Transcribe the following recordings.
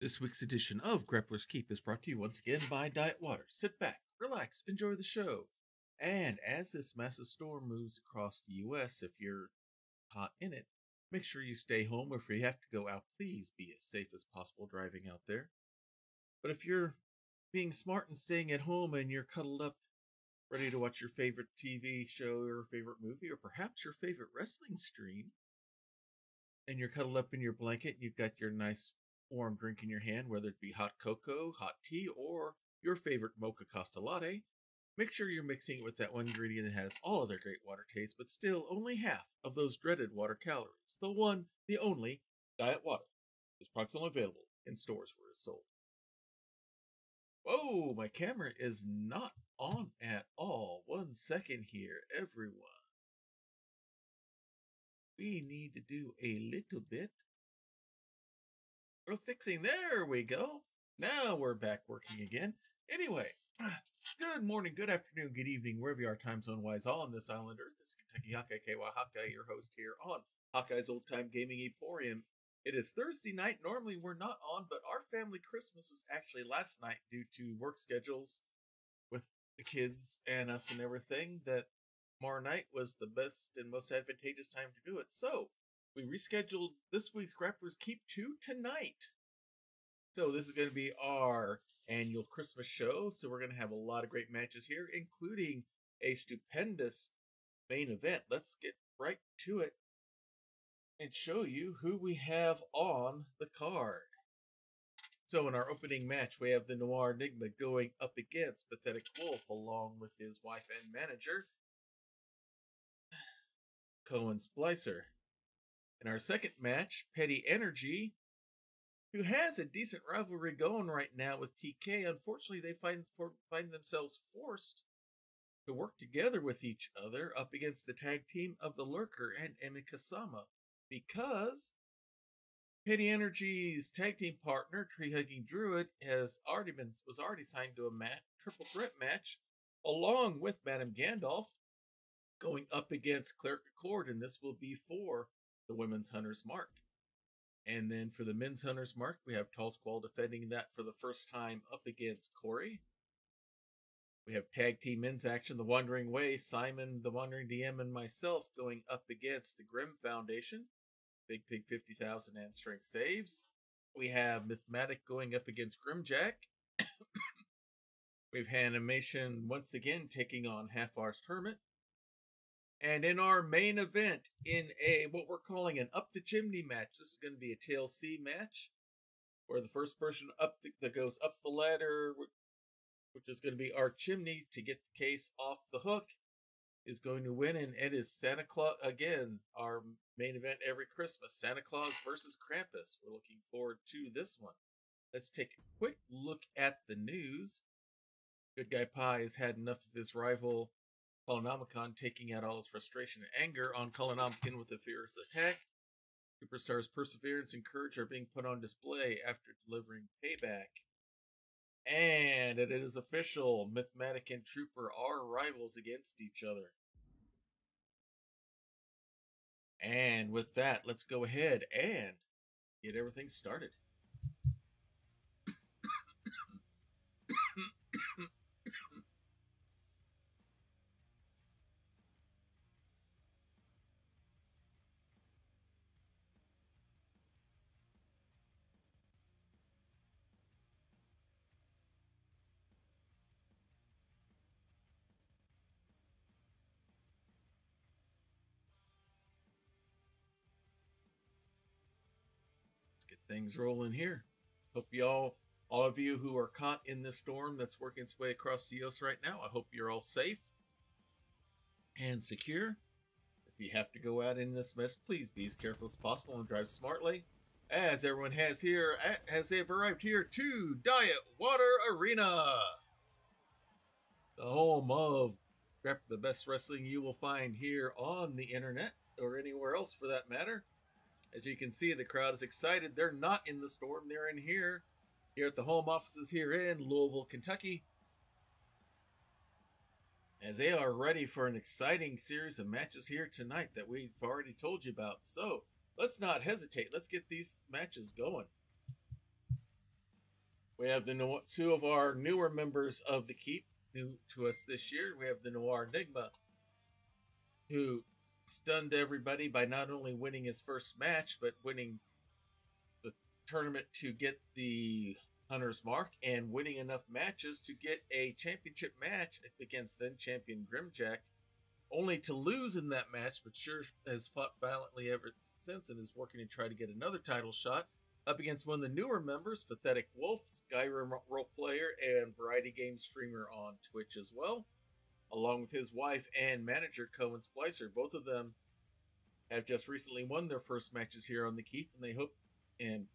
This week's edition of Grappler's Keep is brought to you once again by Diet Water. Sit back, relax, enjoy the show. And as this massive storm moves across the U.S., if you're caught in it, make sure you stay home, or if you have to go out, please be as safe as possible driving out there. But if you're being smart and staying at home and you're cuddled up, ready to watch your favorite TV show or favorite movie, or perhaps your favorite wrestling stream, and you're cuddled up in your blanket, and you've got your nice warm drink in your hand, whether it be hot cocoa, hot tea, or your favorite mocha costa latte, make sure you're mixing it with that one ingredient that has all of their great water taste, but still only half of those dreaded water calories. The one, the only, Diet Water. This product's only available in stores where it's sold. Whoa, my camera is not on at all. 1 second here, everyone. We need to do a little bit of fixing. There we go. Now we're back working again. Anyway, good morning, good afternoon, good evening, wherever you are time zone wise on this island Earth. This is Kentucky Hawkeye KY Hawkeye, your host here on Hawkeye's Old Time Gaming Emporium. It is Thursday night. Normally we're not on, but our family Christmas was actually last night due to work schedules with the kids and us and everything, that tomorrow night was the best and most advantageous time to do it. So we rescheduled this week's Grappler's Keep to tonight. So this is going to be our annual Christmas show. So we're going to have a lot of great matches here, including a stupendous main event. Let's get right to it and show you who we have on the card. So in our opening match, we have the Noir Enigma going up against Pathetic Wolf, along with his wife and manager, Cohen Splicer. In our second match, PettiNRG, who has a decent rivalry going right now with TK, unfortunately they find themselves forced to work together with each other up against the tag team of the Lurker and EmmyKsama, because PettiNRG's tag team partner, Tree Hugging Druid, was already signed to a triple threat match along with Madame Gandalf, going up against Cleric of Kord, and this will be for the Women's Hunter's Mark. And then for the Men's Hunter's Mark, we have Tallsquall defending that for the first time up against Cory. We have tag team men's action, The Wandering Way, Simon, the Wandering DM, and myself going up against the Grim Foundation, Big Pig 50,000 and Strength Saves. We have Mythematic going up against Grimjack. We have Hannahmation once again taking on Half-Arsed Hermit. And in our main event, in what we're calling an Up the Chimney match, this is going to be a TLC match, where the first person that goes up the ladder, which is going to be our Chimney, to get the case off the hook, is going to win. And it is Santa Claus, again, our main event every Christmas, Santa Claus versus Krampus. We're looking forward to this one. Let's take a quick look at the news. Good Guy Pie has had enough of his rival Colonomicon, taking out all his frustration and anger on Colonomicon with a fierce attack. Superstar's perseverance and courage are being put on display after delivering payback. And it is official, Mythematic and Trooper are rivals against each other. And with that, let's go ahead and get everything started. Things rolling here. Hope all of you who are caught in this storm that's working its way across the US right now, I hope you're all safe and secure. If you have to go out in this mess, please be as careful as possible and drive smartly, as everyone has here, as they've arrived here to Diet Water Arena, the home of the best wrestling you will find here on the internet, or anywhere else for that matter. As you can see, the crowd is excited. They're not in the storm. They're in here at the home offices here in Louisville, Kentucky, as they are ready for an exciting series of matches here tonight that we've already told you about. So let's not hesitate. Let's get these matches going. We have the two of our newer members of the Keep, new to us this year. We have the Noir Enigma, who stunned everybody by not only winning his first match, but winning the tournament to get the Hunter's Mark and winning enough matches to get a championship match against then champion Grimjack, only to lose in that match, but sure has fought valiantly ever since and is working to try to get another title shot up against one of the newer members, Pathetic Wolf, Skyrim role player and variety game streamer on Twitch as well, along with his wife and manager Cohen Splicer. Both of them have just recently won their first matches here on the Keep, and they hope, and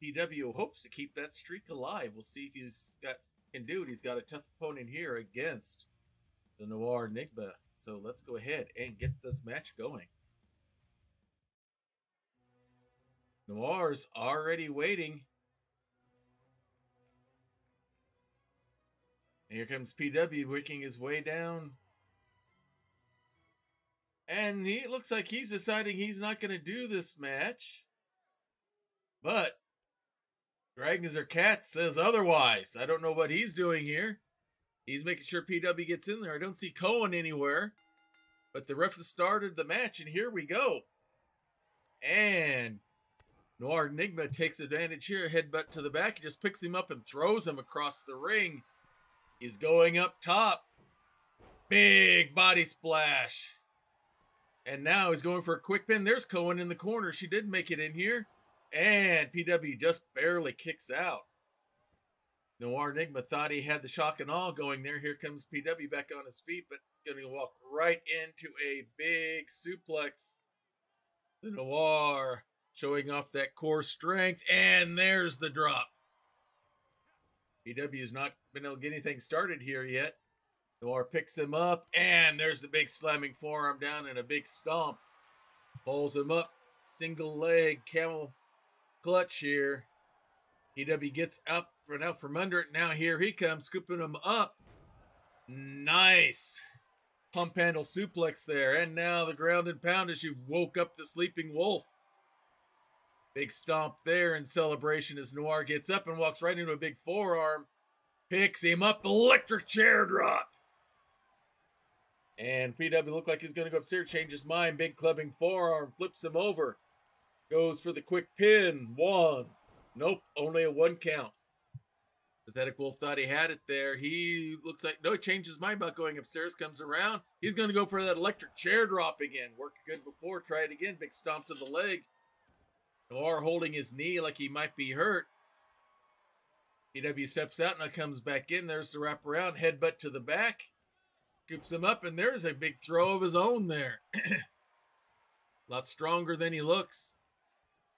PW hopes to keep that streak alive. We'll see if can do it. He's got a tough opponent here against the Noir Enigma. So let's go ahead and get this match going. Noir's already waiting. Here comes PW working his way down. And it looks like he's deciding he's not going to do this match. But Dragons or Cats says otherwise. I don't know what he's doing here. He's making sure PW gets in there. I don't see Cohen anywhere. But the ref has started the match, and here we go. And Noir Enigma takes advantage here. Headbutt to the back. He just picks him up and throws him across the ring. He's going up top. Big body splash. And now he's going for a quick pin. There's Cohen in the corner. She did make it in here. And PW just barely kicks out. Noir Enigma thought he had the shock and awe going there. Here comes PW back on his feet, but going to walk right into a big suplex. The Noir showing off that core strength, and there's the drop. PW has not been able to get anything started here yet. Noir picks him up, and there's the big slamming forearm down and a big stomp. Pulls him up, single leg camel clutch here. PW gets up and out from under it. Now here he comes, scooping him up. Nice pump handle suplex there. And now the ground and pound as you woke up the sleeping wolf. Big stomp there in celebration as Noir gets up and walks right into a big forearm. Picks him up, electric chair drop. And PW looked like he's going to go upstairs, change his mind. Big clubbing forearm, flips him over. Goes for the quick pin. One. Nope, only a one count. Pathetic Wolf thought he had it there. He looks like, no, he changed his mind about going upstairs, comes around. He's going to go for that electric chair drop again. Worked good before, try it again. Big stomp to the leg. Noir holding his knee like he might be hurt. PW steps out, now comes back in. There's the wraparound, headbutt to the back. Scoops him up, and there's a big throw of his own there. A lot stronger than he looks.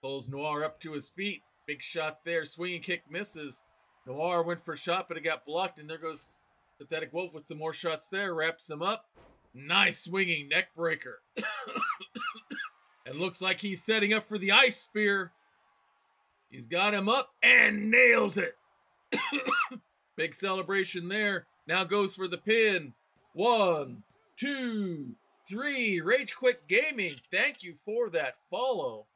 Pulls Noir up to his feet. Big shot there. Swinging kick misses. Noir went for a shot, but it got blocked, and there goes Pathetic Wolf with some more shots there. Wraps him up. Nice swinging neck breaker. And looks like he's setting up for the ice spear. He's got him up and nails it. Big celebration there. Now goes for the pin. 1, 2, 3. Rage Quit Gaming, thank you for that follow.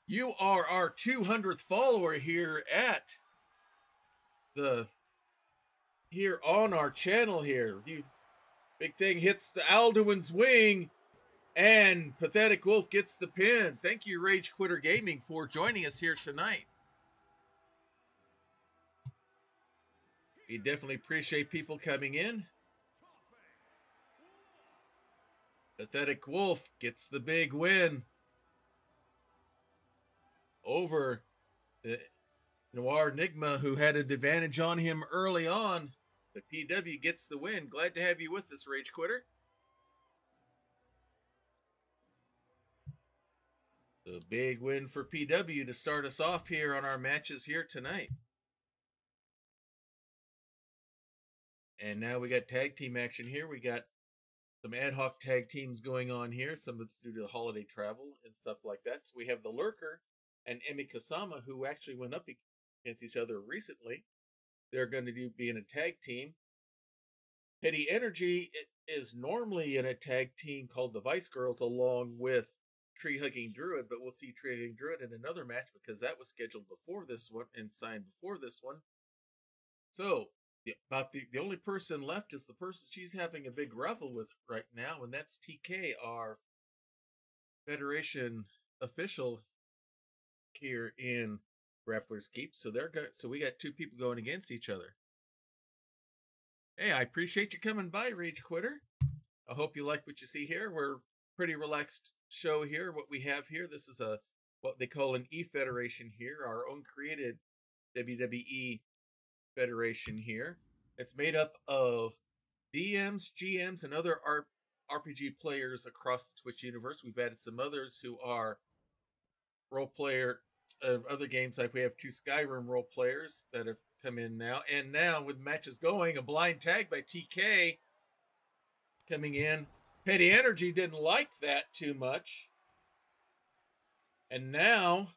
You are our 200th follower here on our channel here. Big thing hits the Alduin's wing, and Pathetic Wolf gets the pin. Thank you, Rage Quitter Gaming, for joining us here tonight. We definitely appreciate people coming in. Pathetic Wolf gets the big win over the Noir Enigma, who had an advantage on him early on. But PW gets the win. Glad to have you with us, Rage Quitter. The big win for PW to start us off here on our matches here tonight. And now we got tag team action here. We got some ad hoc tag teams going on here. Some of it's due to the holiday travel and stuff like that. So we have the Lurker and EmmyKsama, who actually went up against each other recently. They're going to be in a tag team. PettiNRG is normally in a tag team called the Vice Girls, along with tree-hugging Druid, but we'll see tree-hugging Druid in another match because that was scheduled before this one and signed before this one. So, the only person left is the person she's having a big ruffle with right now, and that's TK, our Federation official here in Grappler's Keep. So so we got two people going against each other. Hey, I appreciate you coming by, Rage Quitter. I hope you like what you see here. We're pretty relaxed show here. What we have here, this is what they call an E-Federation here, our own created WWE Federation here. It's made up of DMs, GMs, and other RPG players across the Twitch universe. We've added some others who are role player of other games, like we have 2 Skyrim role players that have come in now. And now with matches going, a blind tag by TK coming in. PettiNRG didn't like that too much. And now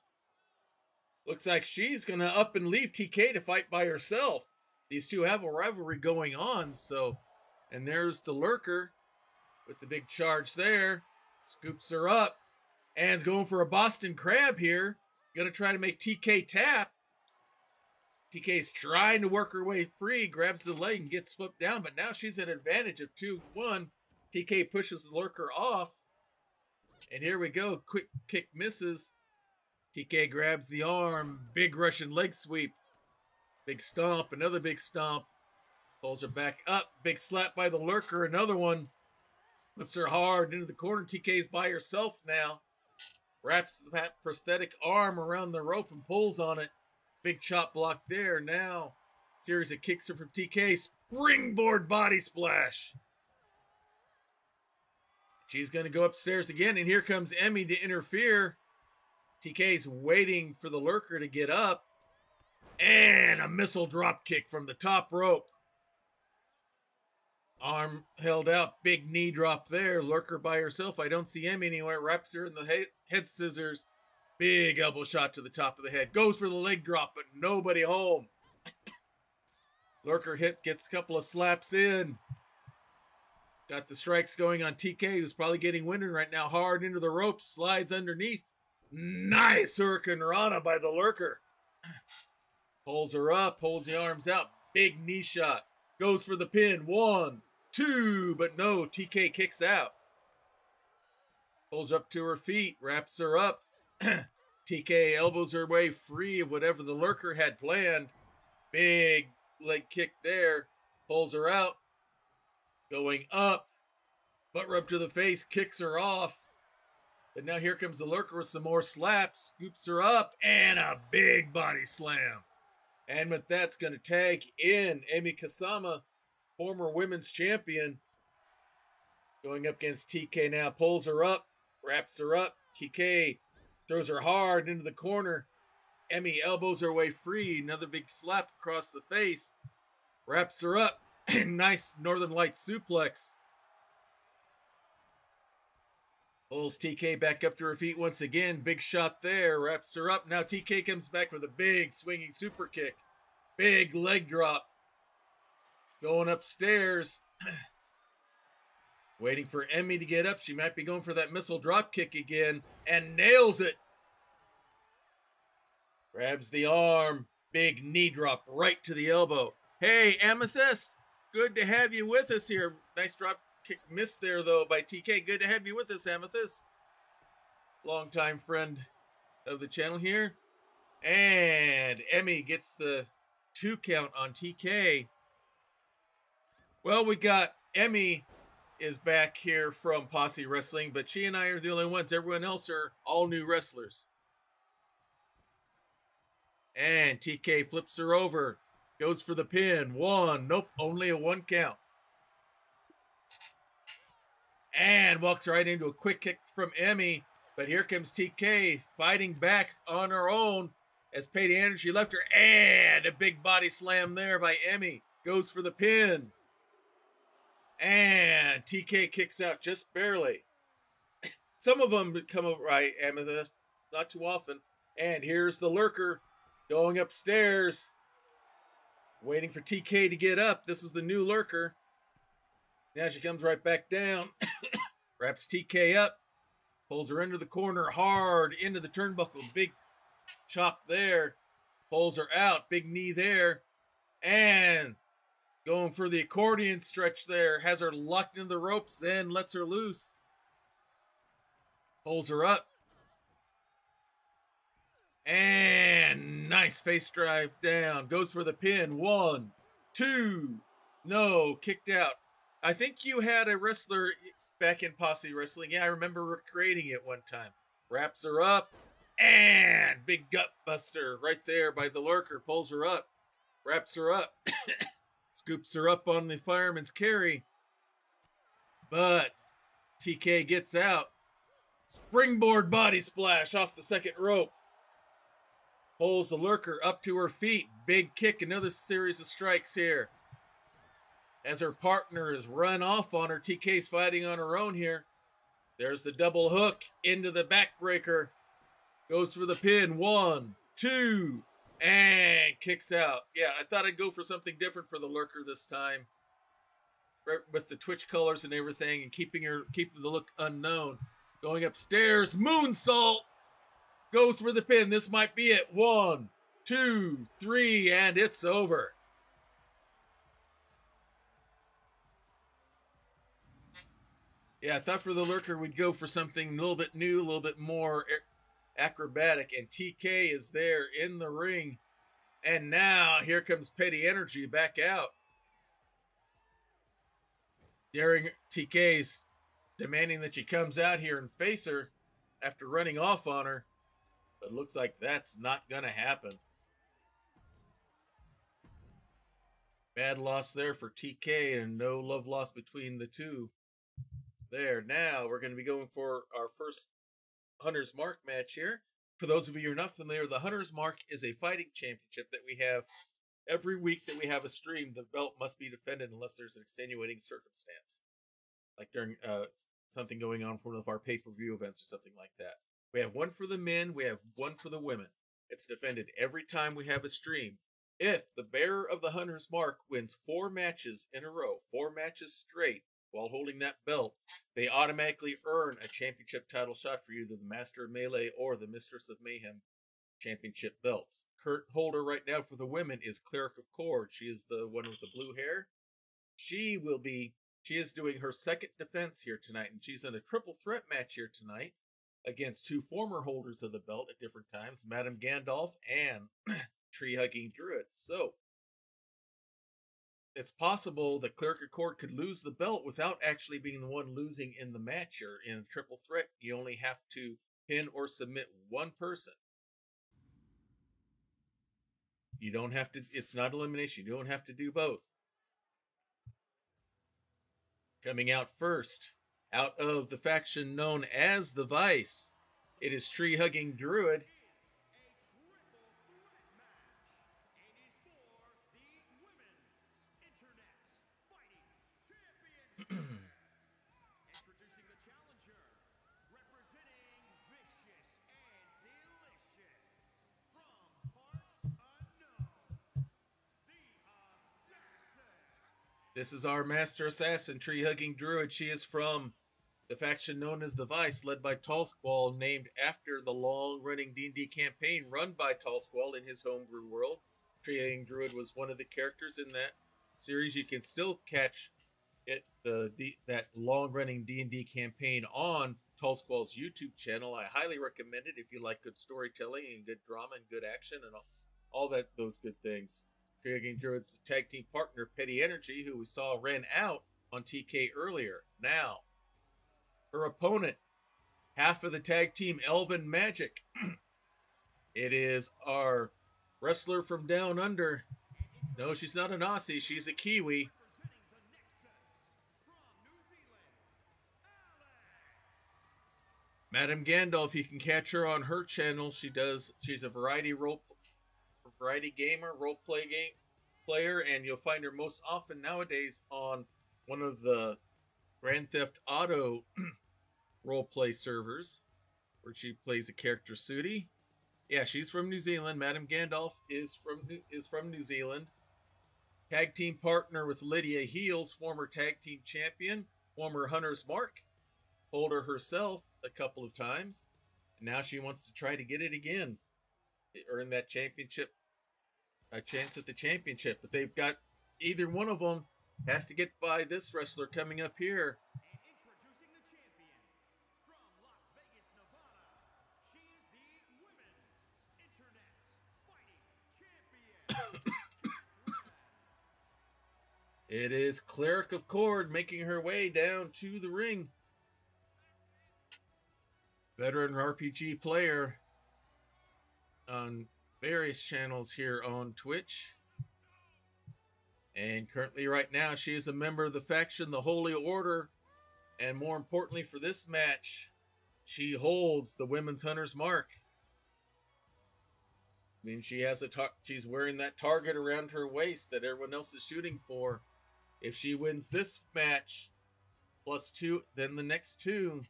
looks like she's going to up and leave TK to fight by herself. These two have a rivalry going on, so. And there's the Lurker with the big charge there. Scoops her up. And is going for a Boston Crab here. Going to try to make TK tap. TK's trying to work her way free. Grabs the leg and gets flipped down. But now she's at an advantage of 2-1. TK pushes the Lurker off. And here we go. Quick kick misses. TK grabs the arm. Big Russian leg sweep. Big stomp. Another big stomp. Pulls her back up. Big slap by the Lurker. Another one. Flips her hard into the corner. TK's by herself now. Wraps that prosthetic arm around the rope and pulls on it. Big chop block there. Now, series of kicks her from TK. Springboard body splash. She's going to go upstairs again, and here comes Emmy to interfere. TK's waiting for the Lurker to get up. And a missile drop kick from the top rope. Arm held out, big knee drop there. Lurker by herself. I don't see Emmy anywhere. Wraps her in the head scissors. Big elbow shot to the top of the head. Goes for the leg drop, but nobody home. Lurker gets a couple of slaps in. Got the strikes going on TK, who's probably getting winded right now. Hard into the ropes, slides underneath. Nice Hurricane Rana by the Lurker. Pulls her up, pulls the arms out. Big knee shot. Goes for the pin. 1, 2, but no, TK kicks out. Pulls up to her feet, wraps her up. TK elbows her way free of whatever the Lurker had planned. Big leg kick there. Pulls her out. Going up. Butt rub to the face, kicks her off. But now here comes the Lurker with some more slaps. Scoops her up, and a big body slam. And with that's going to tag in EmmyKsama, former women's champion. Going up against TK now. Pulls her up. Wraps her up. TK throws her hard into the corner. Emmy elbows her way free. Another big slap across the face. Wraps her up. Nice Northern Lights suplex. Pulls TK back up to her feet once again. Big shot there. Wraps her up. Now TK comes back with a big swinging super kick. Big leg drop. Going upstairs. Waiting for Emmy to get up. She might be going for that missile drop kick again. And nails it. Grabs the arm. Big knee drop right to the elbow. Hey, Amethyst. Good to have you with us here. Nice drop kick missed there, though, by TK. Good to have you with us, Amethyst. Longtime friend of the channel here. And Emmy gets the 2 count on TK. Well, we got Emmy is back here from Posse Wrestling, but she and I are the only ones. Everyone else are all new wrestlers. And TK flips her over. Goes for the pin. 1. Nope, only a 1 count. And walks right into a quick kick from Emmy. But here comes TK fighting back on her own as PettiNRG left her. And a big body slam there by Emmy. Goes for the pin. And TK kicks out just barely. Some of them come up right, Amethyst. Not too often. And here's the Lurker going upstairs. Waiting for TK to get up. This is the new Lurker. Now she comes right back down. Wraps TK up. Pulls her into the corner hard, into the turnbuckle. Big chop there. Pulls her out. Big knee there. And going for the accordion stretch there. Has her locked into the ropes, then lets her loose. Pulls her up. And nice face drive down. Goes for the pin. 1, 2. No, kicked out. I think you had a wrestler back in Posse Wrestling. Yeah, I remember creating it one time. Wraps her up. And big gut buster right there by the Lurker. Pulls her up. Wraps her up. Scoops her up on the fireman's carry. But TK gets out. Springboard body splash off the second rope. Pulls the Lurker up to her feet. Big kick. Another series of strikes here. As her partner is run off on her. TK's fighting on her own here. There's the double hook into the backbreaker. Goes for the pin. 1, 2. And kicks out. Yeah, I thought I'd go for something different for the Lurker this time. With the Twitch colors and everything. And keeping the look unknown. Going upstairs. Moonsault. Goes for the pin. This might be it. 1, 2, 3. And it's over. Yeah, I thought for the Lurker we'd go for something a little bit new, a little bit more acrobatic. And TK is there in the ring. And now here comes PettiNRG back out. Daring TK's demanding that she comes out here and face her after running off on her. But looks like that's not going to happen. Bad loss there for TK and no love lost between the two. There, now we're going to be going for our first Hunter's Mark match here. For those of you who are not familiar, the Hunter's Mark is a fighting championship that we have every week that we have a stream. The belt must be defended unless there's an extenuating circumstance. Like during something going on for one of our pay-per-view events or something like that. We have one for the men, we have one for the women. It's defended every time we have a stream. If the bearer of the Hunter's Mark wins 4 matches in a row, 4 matches straight, while holding that belt, they automatically earn a championship title shot for either the Master of Melee or the Mistress of Mayhem championship belts. Current holder right now for the women is Cleric of Kord. She is the one with the blue hair. She is doing her second defense here tonight, and she's in a triple threat match here tonight against 2 former holders of the belt at different times, Madam Gandalf and Tree-Hugging Druid. So, it's possible that Cleric of Kord could lose the belt without actually being the one losing in the match here. In a triple threat, you only have to pin or submit one person. You don't have to, it's not elimination. You don't have to do both. Coming out first, out of the faction known as the Vice, it is Tree-Hugging Druid. This is our Master Assassin, Tree-Hugging Druid. She is from the faction known as the Vice, led by Tallsquall, named after the long-running D&D campaign run by Tallsquall in his homebrew world. Tree-Hugging Druid was one of the characters in that series. You can still catch it, that long-running D&D campaign on Tallsquall's YouTube channel. I highly recommend it if you like good storytelling and good drama and good action and all those good things. Tree-Hugging Druid's tag team partner, PettiNRG, who we saw ran out on TK earlier. Now, her opponent, half of the tag team Elven Magic. It is our wrestler from down under. No, she's not an Aussie. She's a Kiwi. Madam Gandalf, you can catch her on her channel. She's a variety gamer, role-play game player, and you'll find her most often nowadays on one of the Grand Theft Auto role-play servers, where she plays a character Sudi. Yeah, she's from New Zealand. Madam Gandalf is from New Zealand. Tag team partner with Lydia Heels, former tag team champion, former Hunter's Mark holder herself, a couple of times. And now she wants to try to get it again. Earn that championship, a chance at the championship. But they've got, either one of them has to get by this wrestler coming up here. Introducing the champion from Las Vegas, Nevada. She's the Women's Internet Fighting Champion. It is Cleric of Kord making her way down to the ring. Veteran RPG player on various channels here on Twitch. And currently right now she is a member of the faction, the Holy Order. And more importantly for this match, she holds the Women's Hunter's Mark. I mean, she has she's wearing that target around her waist that everyone else is shooting for. If she wins this match +2, then the next 2,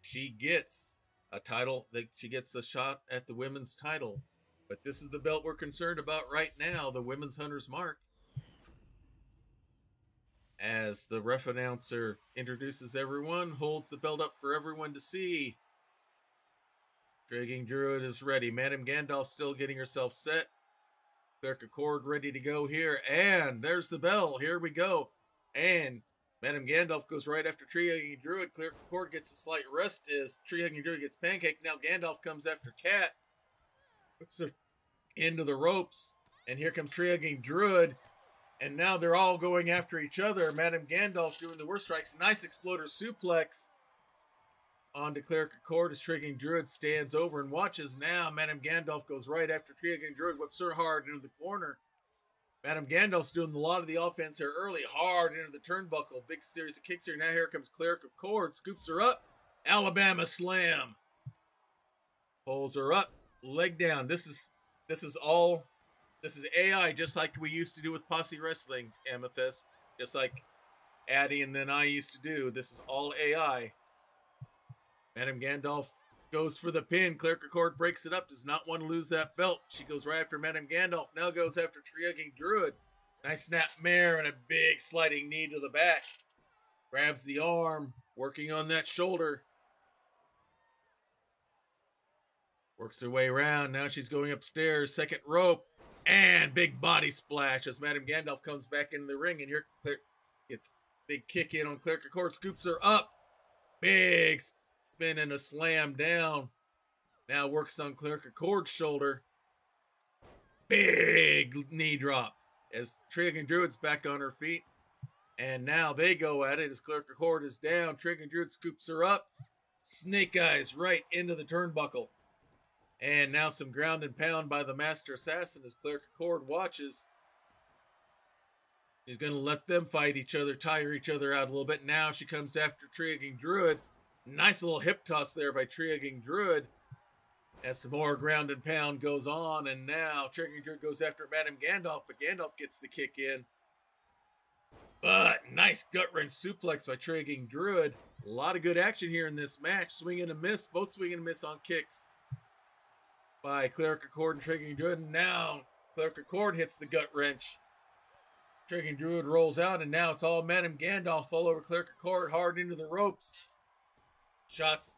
she gets a title, that she gets a shot at the women's title. But this is the belt we're concerned about right now, the Women's Hunter's Mark. As the ref announcer introduces everyone, holds the belt up for everyone to see. Dragging Druid is ready. Madame Gandalf still getting herself set. Cleric of Kord ready to go here. And there's the bell. Here we go. And Madame Gandalf goes right after Tree-Hugging Druid. Cleric of Kord gets a slight rest as Tree-Hugging Druid gets pancaked. Now Gandalf comes after Cat. Puts her into the ropes. And here comes Tree-Hugging Druid. And now they're all going after each other. Madame Gandalf doing the worst strikes. Nice exploder suplex onto Cleric of Kord as Tree-Hugging Druid stands over and watches. Now Madame Gandalf goes right after Tree-Hugging Druid, whips her hard into the corner. Madame Gandalf's doing a lot of the offense here early, hard into the turnbuckle. Big series of kicks here. Now here comes Cleric of Kord, scoops her up. Alabama slam. Pulls her up, leg down. This is AI, just like we used to do with Posse Wrestling, Amethyst. Just like Addie and then I used to do. This is all AI. Madame Gandalf goes for the pin. Cleric of Kord breaks it up. Does not want to lose that belt. She goes right after Madame Gandalf. Now goes after Tree-Hugging Druid. Nice snap mare and a big sliding knee to the back. Grabs the arm. Working on that shoulder. Works her way around. Now she's going upstairs. Second rope. And big body splash as Madame Gandalf comes back into the ring. And here gets big kick in on Cleric of Kord. Scoops her up. Big spin and a slam down. Now works on Cleric of Kord's shoulder. Big knee drop as Tree-Hugging Druid's back on her feet. And now they go at it as Cleric of Kord is down. Tree-Hugging Druid scoops her up. Snake eyes right into the turnbuckle. And now some ground and pound by the Master Assassin as Cleric of Kord watches. She's going to let them fight each other, tire each other out a little bit. Now she comes after Tree-Hugging Druid. Nice little hip toss there by Tree-Hugging Druid. As some more ground and pound goes on. And now Tree-Hugging Druid goes after Madame Gandalf, but Gandalf gets the kick in. But nice gut-wrench suplex by Tree-Hugging Druid. A lot of good action here in this match. Swing and a miss. Both swing and a miss on kicks by Cleric of Kord and Tree-Hugging Druid. And now Cleric of Kord hits the gut-wrench. Tree-Hugging Druid rolls out, and now it's all Madame Gandalf all over Cleric of Kord, hard into the ropes. Shots,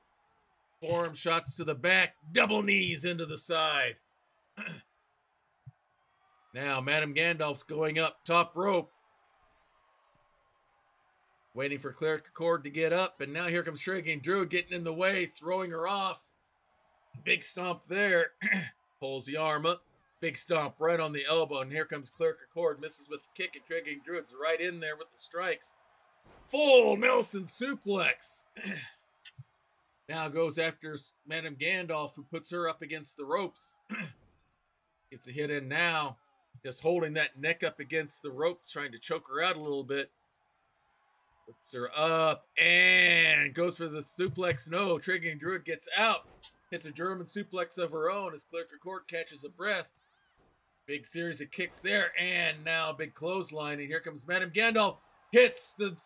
forearm shots to the back, double knees into the side. Now Madame Gandalf's going up, top rope. Waiting for Cleric of Kord to get up, and now here comes Tree-Hugging Druid getting in the way, throwing her off. Big stomp there. Pulls the arm up. Big stomp right on the elbow, and here comes Cleric of Kord. Misses with the kick, and Tree-Hugging Druid's right in there with the strikes. Full Nelson suplex. Now goes after Madame Gandalf, who puts her up against the ropes. Gets a hit in now. Just holding that neck up against the ropes, trying to choke her out a little bit. Puts her up and goes for the suplex. No, Tree-Hugging Druid gets out. Hits a German suplex of her own as Cleric of Kord catches a breath. Big series of kicks there. And now big clothesline. And here comes Madame Gandalf. Hits the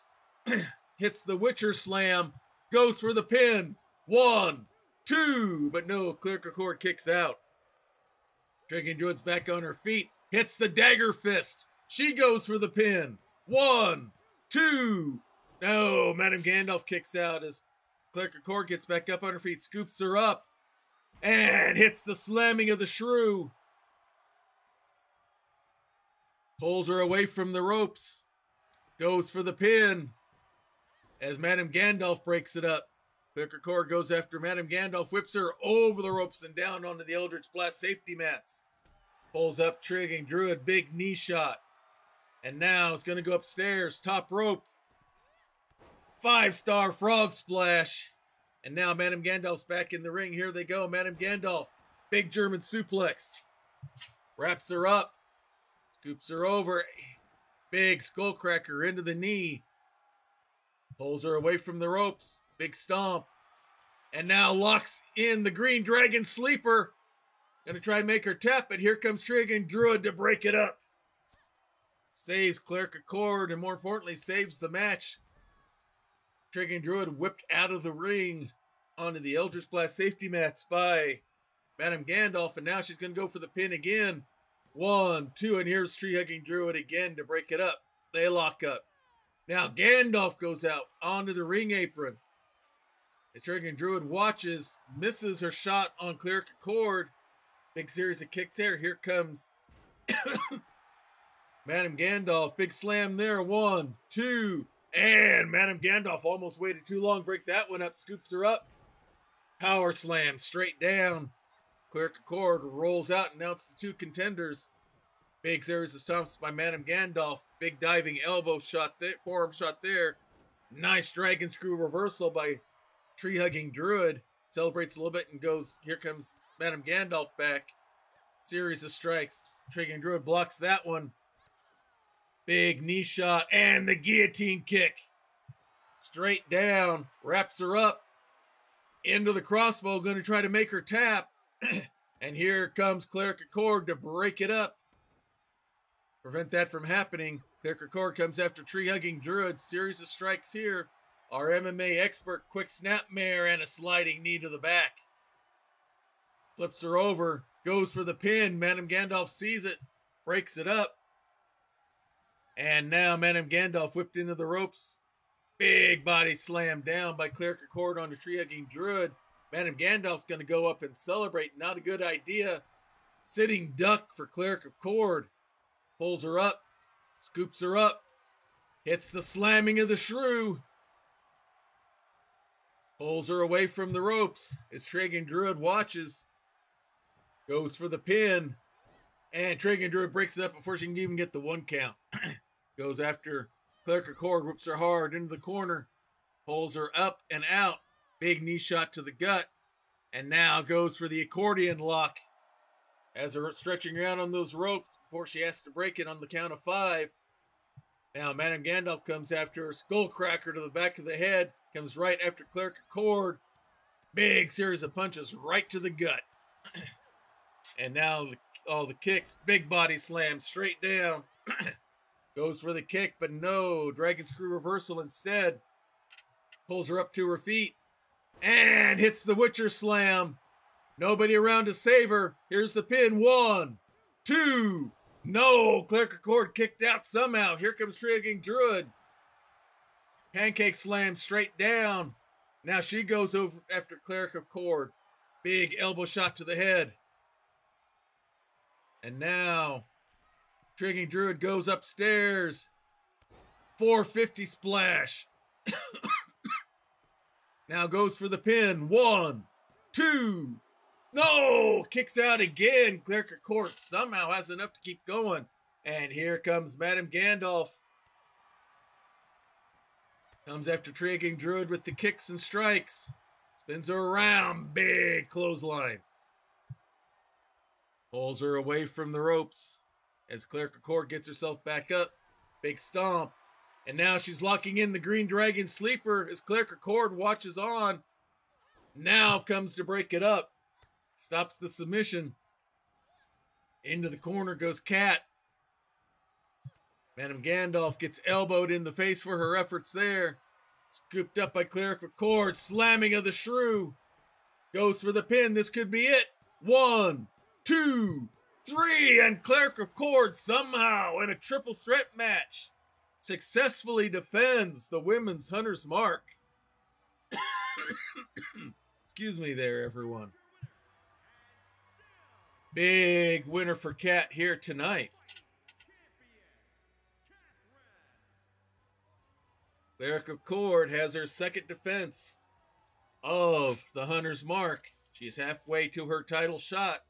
Witcher slam. Goes for the pin. 1, 2. But no, Cleric of Kord kicks out. Tree-Hugging Druid's back on her feet. Hits the dagger fist. She goes for the pin. 1, 2. No, Madame Gandalf kicks out as Cleric of Kord gets back up on her feet, scoops her up, and hits the slamming of the shrew. Pulls her away from the ropes. Goes for the pin. As Madame Gandalf breaks it up. Cleric of Kord goes after Madame Gandalf, whips her over the ropes and down onto the Eldritch Blast safety mats. Pulls up Trigging Druid, big knee shot. And now it's going to go upstairs, top rope. 5-star frog splash. And now Madame Gandalf's back in the ring. Here they go, Madame Gandalf. Big German suplex. Wraps her up. Scoops her over. Big skullcracker into the knee. Pulls her away from the ropes. Big stomp. And now locks in the Green Dragon Sleeper. Gonna try and make her tap, but here comes Trigging Druid to break it up. Saves Cleric of Kord, and more importantly, saves the match. Trigging Druid whipped out of the ring onto the Eldritch Blast safety mats by Madame Gandalf, and now she's gonna go for the pin again. 1, 2, and here's Tree-Hugging Druid again to break it up. They lock up. Now Gandalf goes out onto the ring apron. The Trigging Druid watches, misses her shot on Cleric of Kord. Big series of kicks there. Here comes Madame Gandalf. Big slam there. 1, 2, and Madame Gandalf almost waited too long. Break that one up. Scoops her up. Power slam straight down. Cleric of Kord rolls out and announced the two contenders. Big series of stomps by Madame Gandalf. Big diving elbow shot there, forearm shot there. Nice dragon screw reversal by Tree-Hugging Druid. Celebrates a little bit and goes, here comes Madame Gandalf back. Series of strikes. Tree-Hugging Druid blocks that one. Big knee shot and the guillotine kick. Straight down. Wraps her up. Into the crossbow. Going to try to make her tap. And here comes Cleric of Kord to break it up. Prevent that from happening. Cleric of Kord comes after Tree-Hugging Druid. Series of strikes here. Our MMA expert, quick snapmare and a sliding knee to the back. Flips her over. Goes for the pin. Madame Gandalf sees it. Breaks it up. And now Madame Gandalf whipped into the ropes. Big body slam down by Cleric of Kord on the Tree-Hugging Druid. Madame Gandalf's going to go up and celebrate. Not a good idea. Sitting duck for Cleric of Kord. Pulls her up. Scoops her up. Hits the slamming of the shrew. Pulls her away from the ropes. As Tree-Hugging Druid watches. Goes for the pin. And Tree-Hugging Druid breaks it up before she can even get the 1 count. Goes after Cleric of Kord. Whips her hard into the corner. Pulls her up and out. Big knee shot to the gut. And now goes for the accordion lock. As her stretching around on those ropes before she has to break it on the count of 5. Now Madame Gandalf comes after her. Skullcracker to the back of the head. Comes right after Cleric of Kord. Big series of punches right to the gut. And now all the kicks. Big body slam straight down. Goes for the kick, but no. Dragon screw reversal instead. Pulls her up to her feet. And hits the Witcher slam. Nobody around to save her. Here's the pin. 1, 2. No. Cleric of Kord kicked out somehow. Here comes Tree-Hugging Druid. Pancake slam straight down. Now she goes over after Cleric of Kord. Big elbow shot to the head. And now Tree-Hugging Druid goes upstairs. 450 splash. Now goes for the pin. 1, 2. No! Kicks out again. Cleric of Kord somehow has enough to keep going. And here comes Madame Gandalf. Comes after Tree-Hugging Druid with the kicks and strikes. Spins her around. Big clothesline. Pulls her away from the ropes. As Cleric of Kord gets herself back up. Big stomp. And now she's locking in the Green Dragon Sleeper as Cleric of Kord watches on. Now comes to break it up. Stops the submission. Into the corner goes Cat. Madame Gandalf gets elbowed in the face for her efforts there. Scooped up by Cleric of Kord. Slamming of the shrew. Goes for the pin. This could be it. 1, 2, 3. And Cleric of Kord somehow in a triple threat match successfully defends the women's Hunter's Mark. Excuse me there, everyone. Big winner for Cat here tonight. Cleric of Kord has her second defense of the Hunter's Mark. She's halfway to her title shot.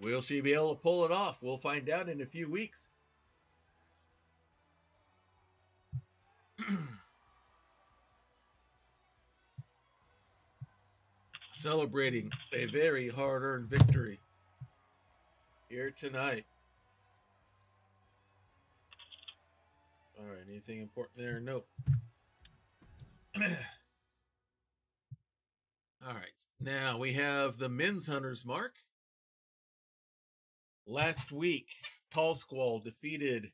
Will she be able to pull it off? We'll find out in a few weeks. Celebrating a very hard-earned victory here tonight. All right, anything important there? Nope. All right, now we have the men's Hunter's Mark. Last week, Tallsquall defeated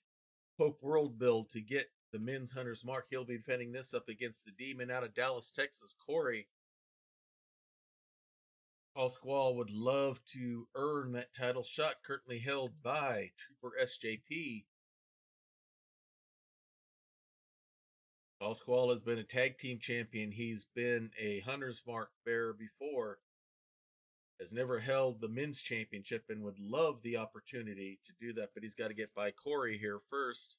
Pope World Build to get the men's Hunter's Mark. He'll be defending this up against the Demon out of Dallas, Texas, Cory. Tallsquall would love to earn that title shot currently held by Trooper SJP. Tallsquall has been a tag team champion. He's been a Hunter's Mark bearer before. Has never held the men's championship and would love the opportunity to do that, but he's got to get by Cory here first,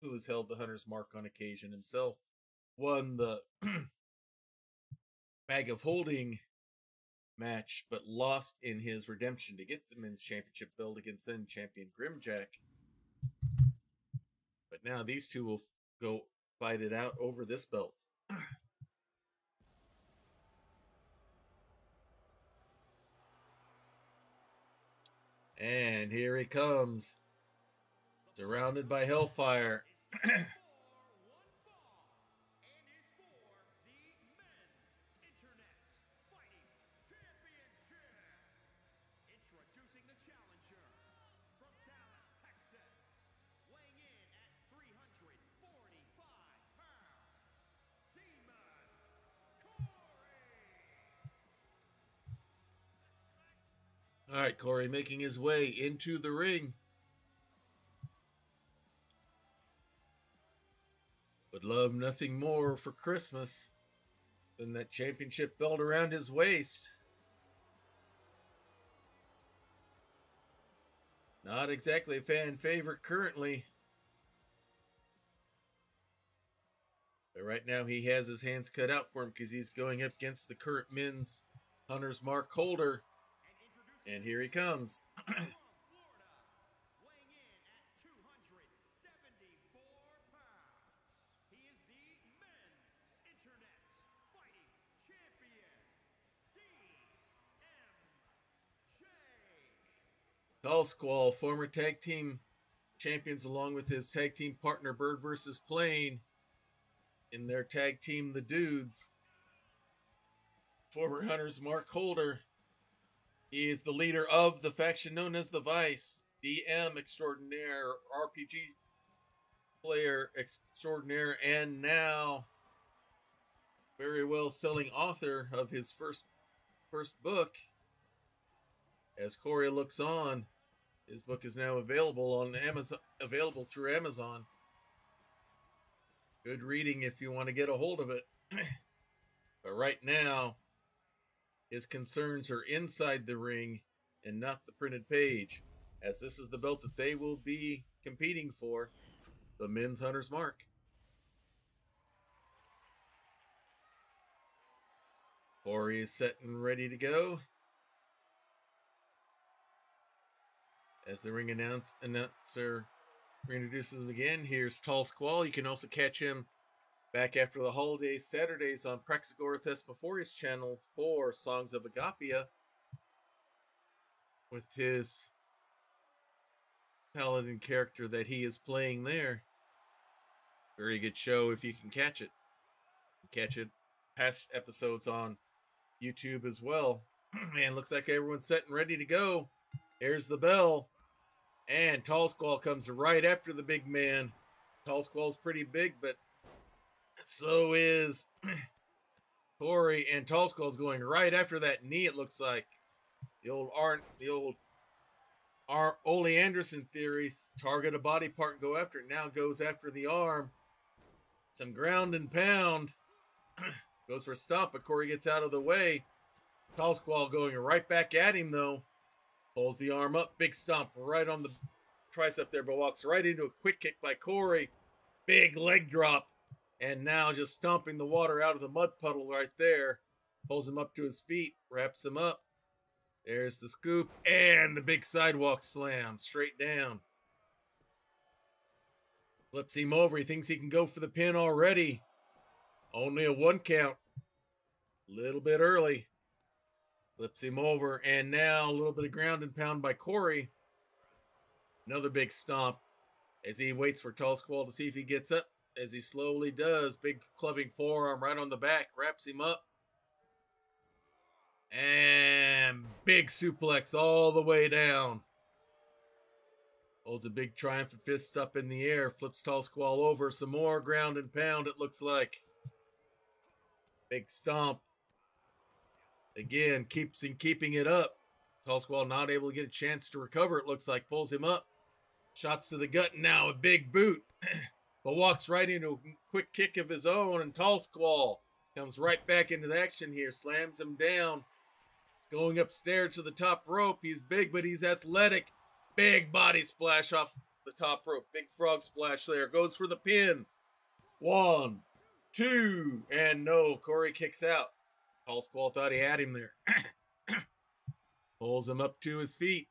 who has held the Hunter's Mark on occasion himself. Won the Bag of Holding match, but lost in his redemption to get the men's championship belt against then champion Grimjack. But now these two will go fight it out over this belt. And here he comes, surrounded by hellfire. Introducing the challenger from Dallas, Texas, weighing in at 345 pounds, Demon Cory. All right, Cory making his way into the ring. Would love nothing more for Christmas than that championship belt around his waist. Not exactly a fan favorite currently. But right now he has his hands cut out for him because he's going up against the current men's Hunter's Mark holder. And here he comes. Florida, weighing in at 274 pounds. He is the men's internet fighting champion, DMJ. Tallsquall, former tag team champions, along with his tag team partner Bird vs. Plane in their tag team, The Dudes. Former Hunter's Mark holder. He is the leader of the faction known as the Vice, DM extraordinaire, RPG player extraordinaire, and now very well selling author of his first book. As Cory looks on, his book is now available on Amazon, available through Amazon. Good reading if you want to get a hold of it. But right now, his concerns are inside the ring and not the printed page, as this is the belt that they will be competing for, the men's Hunter's Mark. Cory is set and ready to go. As the ring announcer reintroduces him again, here's Tallsquall. You can also catch him back after the holidays, Saturdays on Praxagora Thesmophore's channel for Songs of Agapia with his paladin character that he is playing there. Very good show if you can catch it. Catch it past episodes on YouTube as well. Man, looks like everyone's set and ready to go. Here's the bell. And Tallsquall comes right after the big man. Tallsquall's pretty big, but so is Cory, and Tallsquall's going right after that knee, it looks like. The old Ole Anderson theory, target a body part and go after it, now goes after the arm. Some ground and pound. Goes for a stomp, but Cory gets out of the way. Tallsquall going right back at him, though. Pulls the arm up. Big stomp right on the tricep there, but walks right into a quick kick by Cory. Big leg drop. And now just stomping the water out of the mud puddle right there. Pulls him up to his feet. Wraps him up. There's the scoop. And the big sidewalk slam. Straight down. Flips him over. He thinks he can go for the pin already. Only a 1 count. Little bit early. Flips him over. And now a little bit of ground and pound by Cory. Another big stomp as he waits for Tallsquall to see if he gets up. As he slowly does. Big clubbing forearm right on the back. Wraps him up. And big suplex all the way down. Holds a big triumphant fist up in the air. Flips Tallsquall over. Some more ground and pound, it looks like. Big stomp. Again, keeping it up. Tallsquall not able to get a chance to recover, it looks like. Pulls him up. Shots to the gut. Now a big boot. But walks right into a quick kick of his own. And Tallsquall comes right back into the action here. Slams him down. He's going upstairs to the top rope. He's big, but he's athletic. Big body splash off the top rope. Big frog splash there. Goes for the pin. 1, 2, and no. Cory kicks out. Tallsquall thought he had him there. Pulls him up to his feet.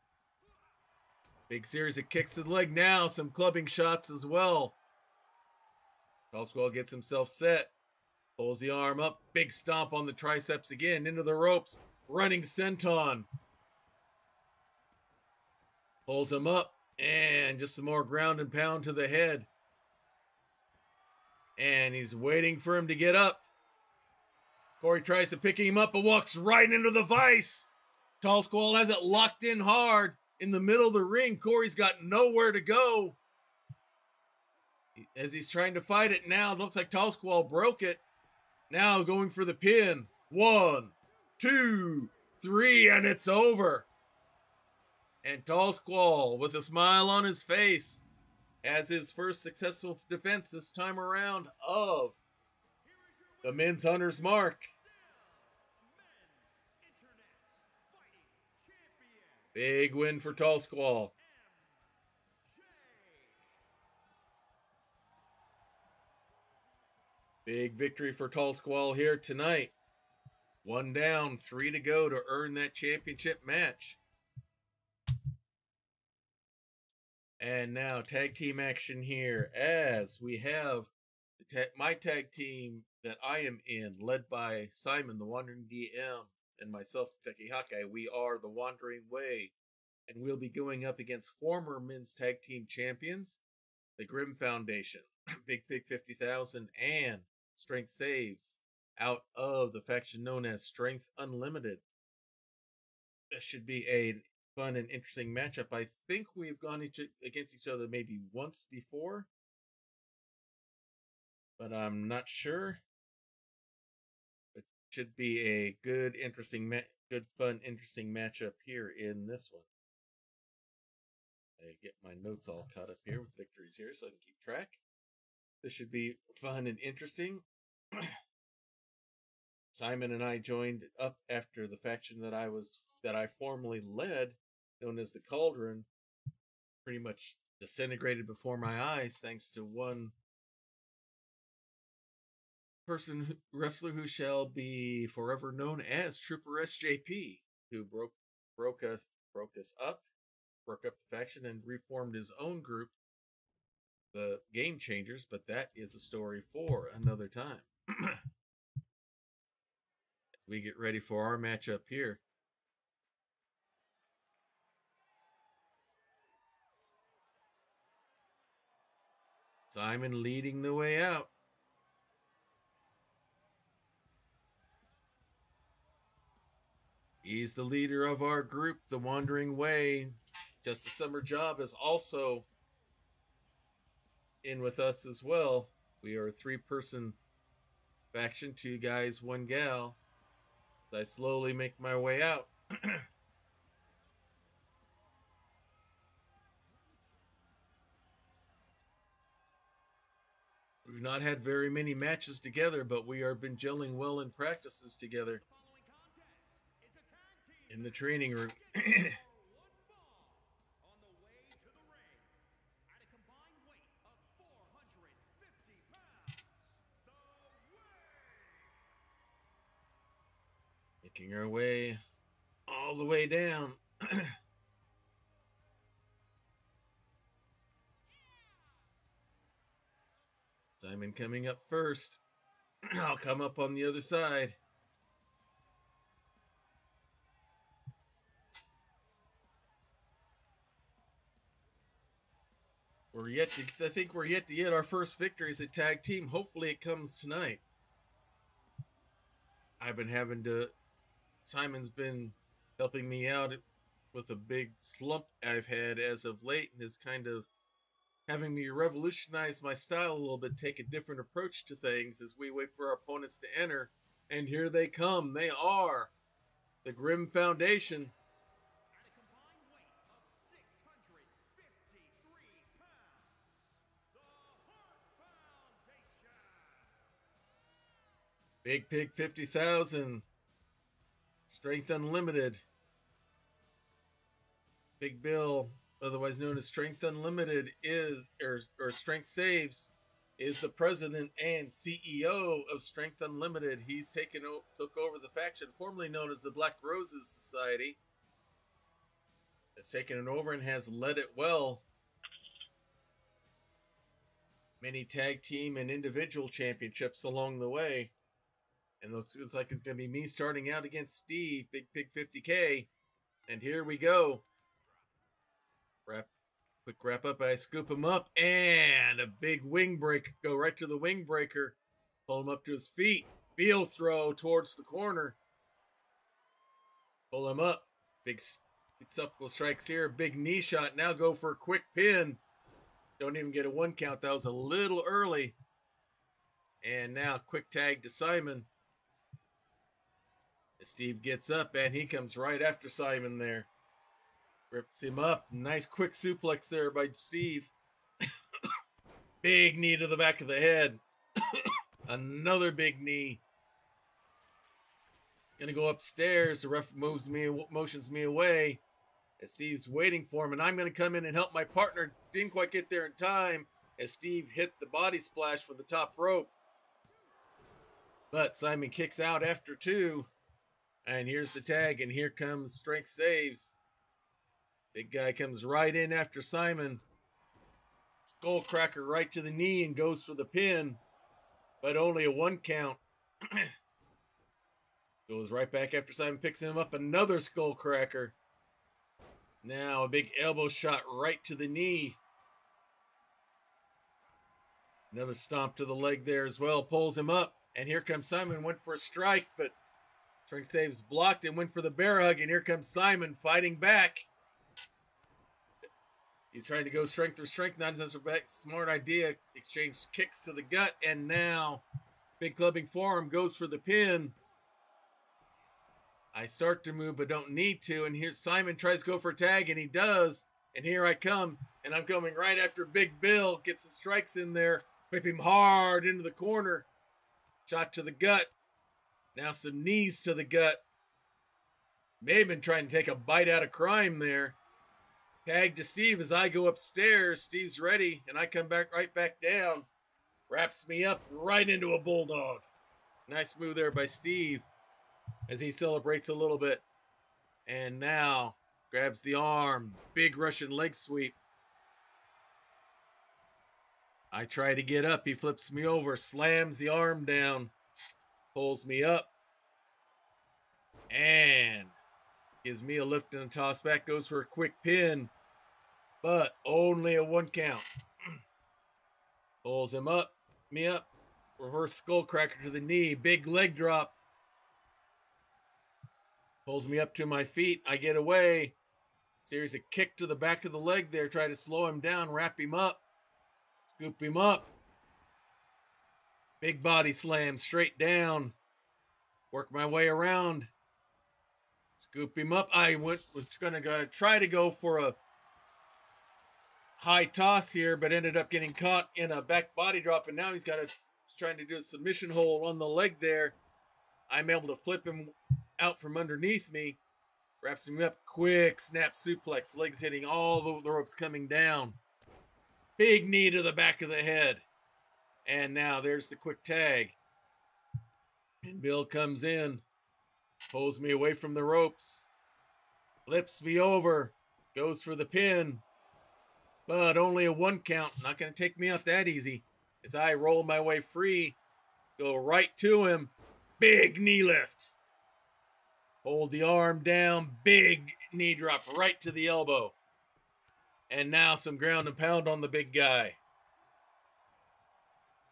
Big series of kicks to the leg. Now some clubbing shots as well. Tallsquall gets himself set. Pulls the arm up. Big stomp on the triceps again. Into the ropes. Running senton. Pulls him up. And just some more ground and pound to the head. And he's waiting for him to get up. Cory tries to pick him up, but walks right into the vice. Tallsquall has it locked in hard in the middle of the ring. Cory's got nowhere to go. As he's trying to fight it now, it looks like Tallsquall broke it. Now going for the pin. 1, 2, 3, and it's over. And Tallsquall, with a smile on his face, has his first successful defense this time around of the Men's Hunter's Mark. Big win for Tallsquall. Big victory for Tallsquall here tonight. 1 down, 3 to go to earn that championship match. And now tag team action here as we have my tag team that I am in, led by Simon, the Wandering DM, and myself, Tekihake. We are the Wandering Way, and we'll be going up against former men's tag team champions, the Grim Foundation, Big Pig 50,000, and Strength Saves, out of the faction known as Strength Unlimited. This should be a fun and interesting matchup. I think we've gone against each other maybe once before, but I'm not sure. It should be a good, interesting, fun, interesting matchup here in this one. I get my notes all caught up here with victories here so I can keep track. This should be fun and interesting. Simon and I joined up after the faction that I formerly led, known as the Cauldron, pretty much disintegrated before my eyes thanks to one wrestler who shall be forever known as Trooper SJP, who broke up the faction and reformed his own group, the Game Changers, but that is a story for another time. As we get ready for our matchup here. Simon leading the way out. He's the leader of our group, the Wandering Way. Just a Summer Job is also in with us as well. We are a 3-person faction, 2 guys, 1 gal. As I slowly make my way out. We've not had very many matches together, but we have been gelling well in practices together in the training room. Making our way all the way down. Simon coming up first. I'll come up on the other side. I think we're yet to get our first victory as a tag team. Hopefully it comes tonight. Simon's been helping me out with a big slump I've had as of late, and is kind of having me revolutionize my style a little bit, take a different approach to things as we wait for our opponents to enter. And here they come. They are the Grim Foundation. Big Pig 50,000. Strength Unlimited. Big Bill, otherwise known as Strength Unlimited, or Strength Saves, is the president and CEO of Strength Unlimited. He's took over the faction formerly known as the Black Roses Society. Has taken it over and has led it well. Many tag team and individual championships along the way. And it looks like it's going to be me starting out against Steve, Big Pig 50K. And here we go. Quick wrap up. I scoop him up. And a big wing break. Go right to the wing breaker. Pull him up to his feet. Heel throw towards the corner. Pull him up. Big supple strikes here. Big knee shot. Now go for a quick pin. Don't even get a 1 count. That was a little early. And now quick tag to Simon. As Steve gets up, and he comes right after Simon there. Rips him up. Nice quick suplex there by Steve. Big knee to the back of the head. Another big knee. Gonna go upstairs. The ref motions me away as Steve's waiting for him, and I'm gonna come in and help my partner. Didn't quite get there in time as Steve hit the body splash from the top rope. But Simon kicks out after 2. And here's the tag, and here comes Strength Saves. Big guy comes right in after Simon. Skull cracker right to the knee and goes for the pin. But only a 1 count. Goes right back after Simon picks him up. Another skull cracker. Now a big elbow shot right to the knee. Another stomp to the leg there as well. Pulls him up. And here comes Simon. Went for a strike, but Strength Saves blocked and went for the bear hug. And here comes Simon fighting back. He's trying to go strength for strength. Not as a smart idea. Exchange kicks to the gut. And now big clubbing forearm goes for the pin. I start to move but don't need to. And here Simon tries to go for a tag, and he does. And here I come. And I'm coming right after Big Bill. Get some strikes in there. Whip him hard into the corner. Shot to the gut. Now some knees to the gut. May have been trying to take a bite out of crime there. Tag to Steve as I go upstairs. Steve's ready, and I come back right back down. Wraps me up right into a bulldog. Nice move there by Steve as he celebrates a little bit. And now grabs the arm. Big Russian leg sweep. I try to get up. He flips me over, slams the arm down. Pulls me up and gives me a lift and a toss back. Goes for a quick pin, but only a 1 count. Pulls him up, me up. Reverse skull cracker to the knee. Big leg drop. Pulls me up to my feet. I get away. Series of kick to the back of the leg there. Try to slow him down, wrap him up, scoop him up. Big body slam straight down. Work my way around. Scoop him up. I was gonna try to go for a high toss here, but ended up getting caught in a back body drop, and now he's trying to do a submission hold on the leg there. I'm able to flip him out from underneath me, wraps him up, quick snap suplex, legs hitting all the ropes coming down. Big knee to the back of the head. And now there's the quick tag. And Bill comes in, pulls me away from the ropes, flips me over, goes for the pin, but only a 1 count. Not going to take me out that easy. As I roll my way free, go right to him, big knee lift. Hold the arm down, big knee drop right to the elbow. And now some ground and pound on the big guy.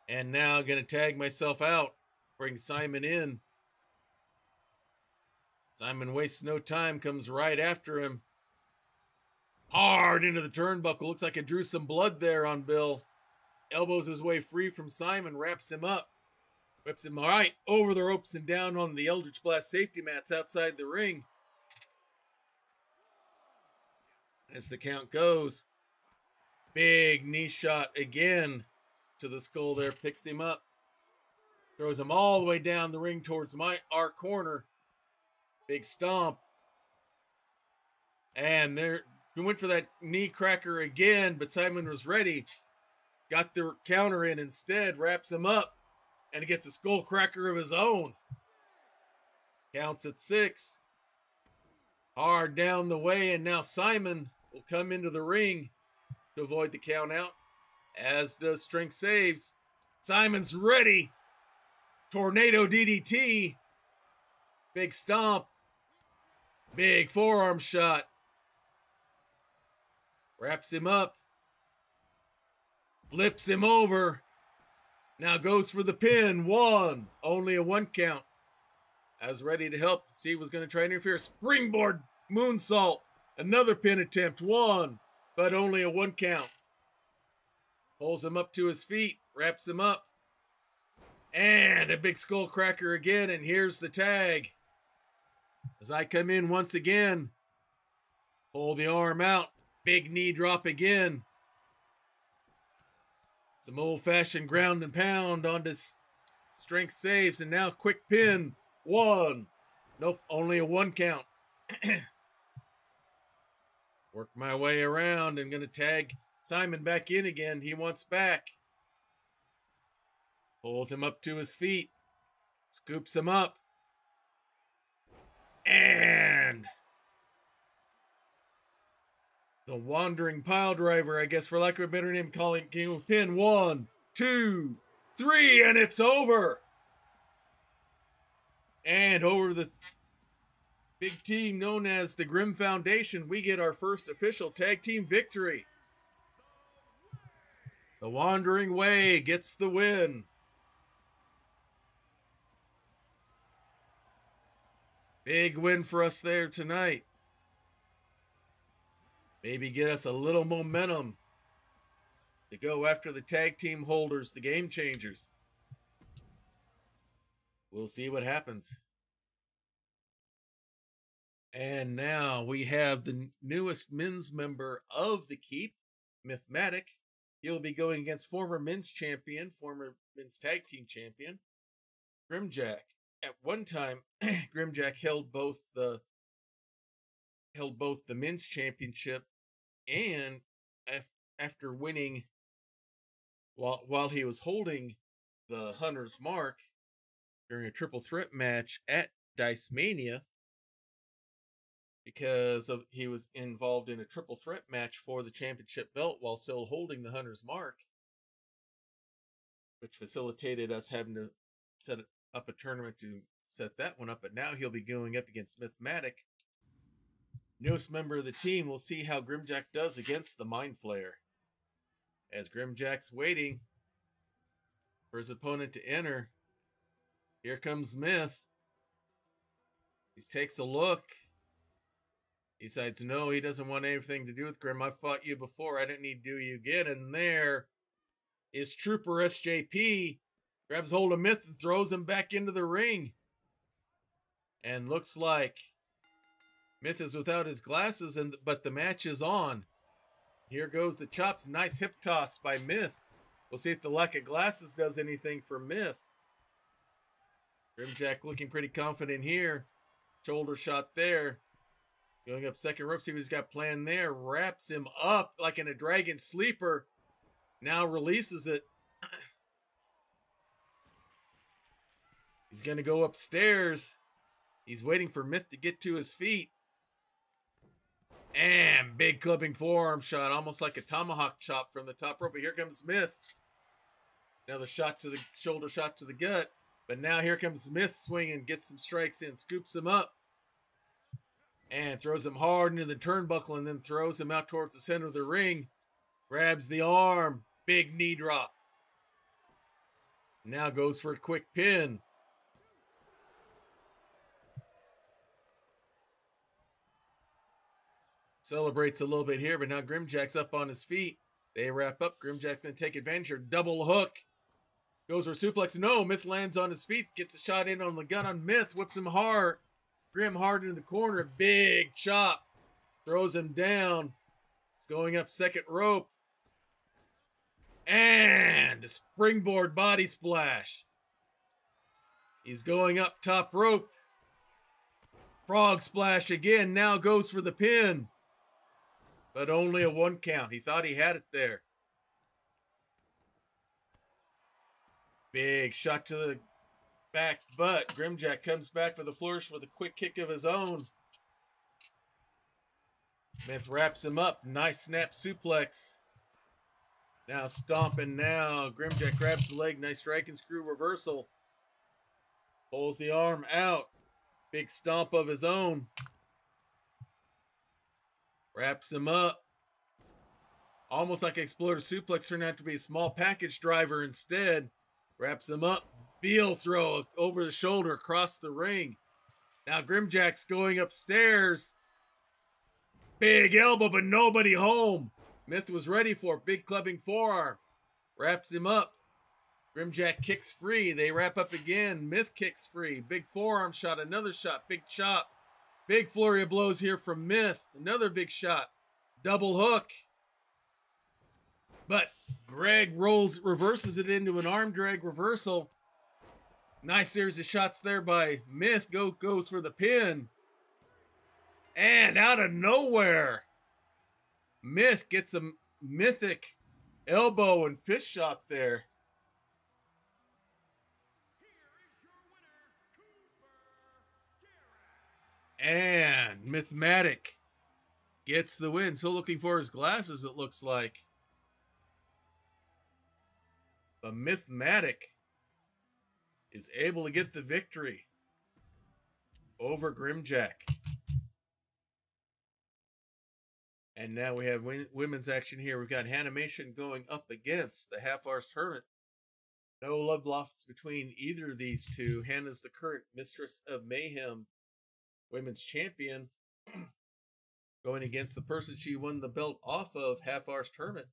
And now going to tag myself out, bring Simon in. Simon wastes no time, comes right after him. Hard into the turnbuckle. Looks like it drew some blood there on Bill. Elbows his way free from Simon, wraps him up. Whips him right over the ropes and down on the Eldritch Blast safety mats outside the ring. As the count goes, big knee shot again to the skull there, picks him up. Throws him all the way down the ring towards our corner. Big stomp. And there, he went for that knee cracker again, but Simon was ready. Got the counter in instead, wraps him up, and he gets a skull cracker of his own. Counts at 6. Hard down the way, and now Simon will come into the ring to avoid the count out, as does Strength Saves. Simon's ready. Tornado DDT. Big stomp. Big forearm shot. Wraps him up. Flips him over. Now goes for the pin. 1. Only a 1 count. I was ready to help. See, was going to try and interfere. Springboard moonsault. Another pin attempt. 1. But only a 1 count. Pulls him up to his feet. Wraps him up. And a big skull cracker again. And here's the tag. As I come in once again. Pull the arm out. Big knee drop again. Some old-fashioned ground and pound onto Strength Saves. And now quick pin. 1. Nope, only a 1 count. Work my way around and going to tag Simon back in again. He wants back. Pulls him up to his feet. Scoops him up. And the wandering pile driver, I guess for lack of a better name, calling King of Pin. 1, 2, 3, and it's over. And over the big team known as the Grim Foundation, we get our first official tag team victory. The Wandering Way gets the win. Big win for us there tonight. Maybe get us a little momentum to go after the tag team holders, the Game Changers. We'll see what happens. And now we have the newest men's member of the Keep, Mythematic. He'll be going against former men's champion, former men's tag team champion, Grimjack. At one time, Grimjack held both the men's championship, and after winning, while he was holding the Hunter's Mark during a triple threat match at Dice Mania, because he was involved in a triple threat match for the championship belt while still holding the Hunter's Mark, which facilitated us having to set up a tournament to set that one up. But now he'll be going up against Mythematic, newest member of the team. We'll see how Grimjack does against the Mind Flayer. As Grimjack's waiting for his opponent to enter, here comes Myth. He takes a look. He decides, no, he doesn't want anything to do with Grim. I fought you before. I didn't need to do you again. And there is Trooper SJP. Grabs hold of Myth and throws him back into the ring. And looks like Myth is without his glasses, but the match is on. Here goes the chops. Nice hip toss by Myth. We'll see if the lack of glasses does anything for Myth. Grimjack looking pretty confident here. Shoulder shot there. Going up second rope, see what he's got planned there. Wraps him up like in a dragon sleeper. Now releases it. He's going to go upstairs. He's waiting for Myth to get to his feet. And big clubbing forearm shot, almost like a tomahawk chop from the top rope. But here comes Myth. Another shot to the shoulder shot to the gut. But now here comes Myth swinging, gets some strikes in, scoops him up. And throws him hard into the turnbuckle and then throws him out towards the center of the ring. Grabs the arm. Big knee drop. Now goes for a quick pin. Celebrates a little bit here, but now Grimjack's up on his feet. They wrap up. Grimjack's going to take advantage here. Double hook. Goes for a suplex. No, Myth lands on his feet. Gets a shot in on the gun on Myth. Whips him hard. Grim hard into the corner. Big chop. Throws him down. It's going up second rope. And a springboard body splash. He's going up top rope. Frog splash again. Now goes for the pin. But only a 1 count. He thought he had it there. Big shot to the back butt. Grimjack comes back with a flourish with a quick kick of his own. Myth wraps him up. Nice snap suplex. Now stomping now. Grimjack grabs the leg. Nice strike and screw reversal. Pulls the arm out. Big stomp of his own. Wraps him up. Almost like an exploder suplex turned out to be a small package driver instead. Wraps him up. Heel throw over the shoulder across the ring. Now Grimjack's going upstairs. Big elbow, but nobody home. Myth was ready for it. Big clubbing forearm. Wraps him up. Grimjack kicks free. They wrap up again. Myth kicks free. Big forearm shot. Another shot. Big chop. Big flurry of blows here from Myth. Another big shot. Double hook. But Greg reverses it into an arm drag reversal. Nice series of shots there by Myth. Goes for the pin. And out of nowhere, Myth gets a mythic elbow and fist shot there. And Mythematic gets the win. Still looking for his glasses, it looks like. But Mythematic is able to get the victory over Grimjack. And now we have women's action here. We've got Hannahmation going up against the Half-Arsed Hermit. No love lost between either of these two. Hannah's the current Mistress of Mayhem women's champion, going against the person she won the belt off of, Half-Arsed Hermit.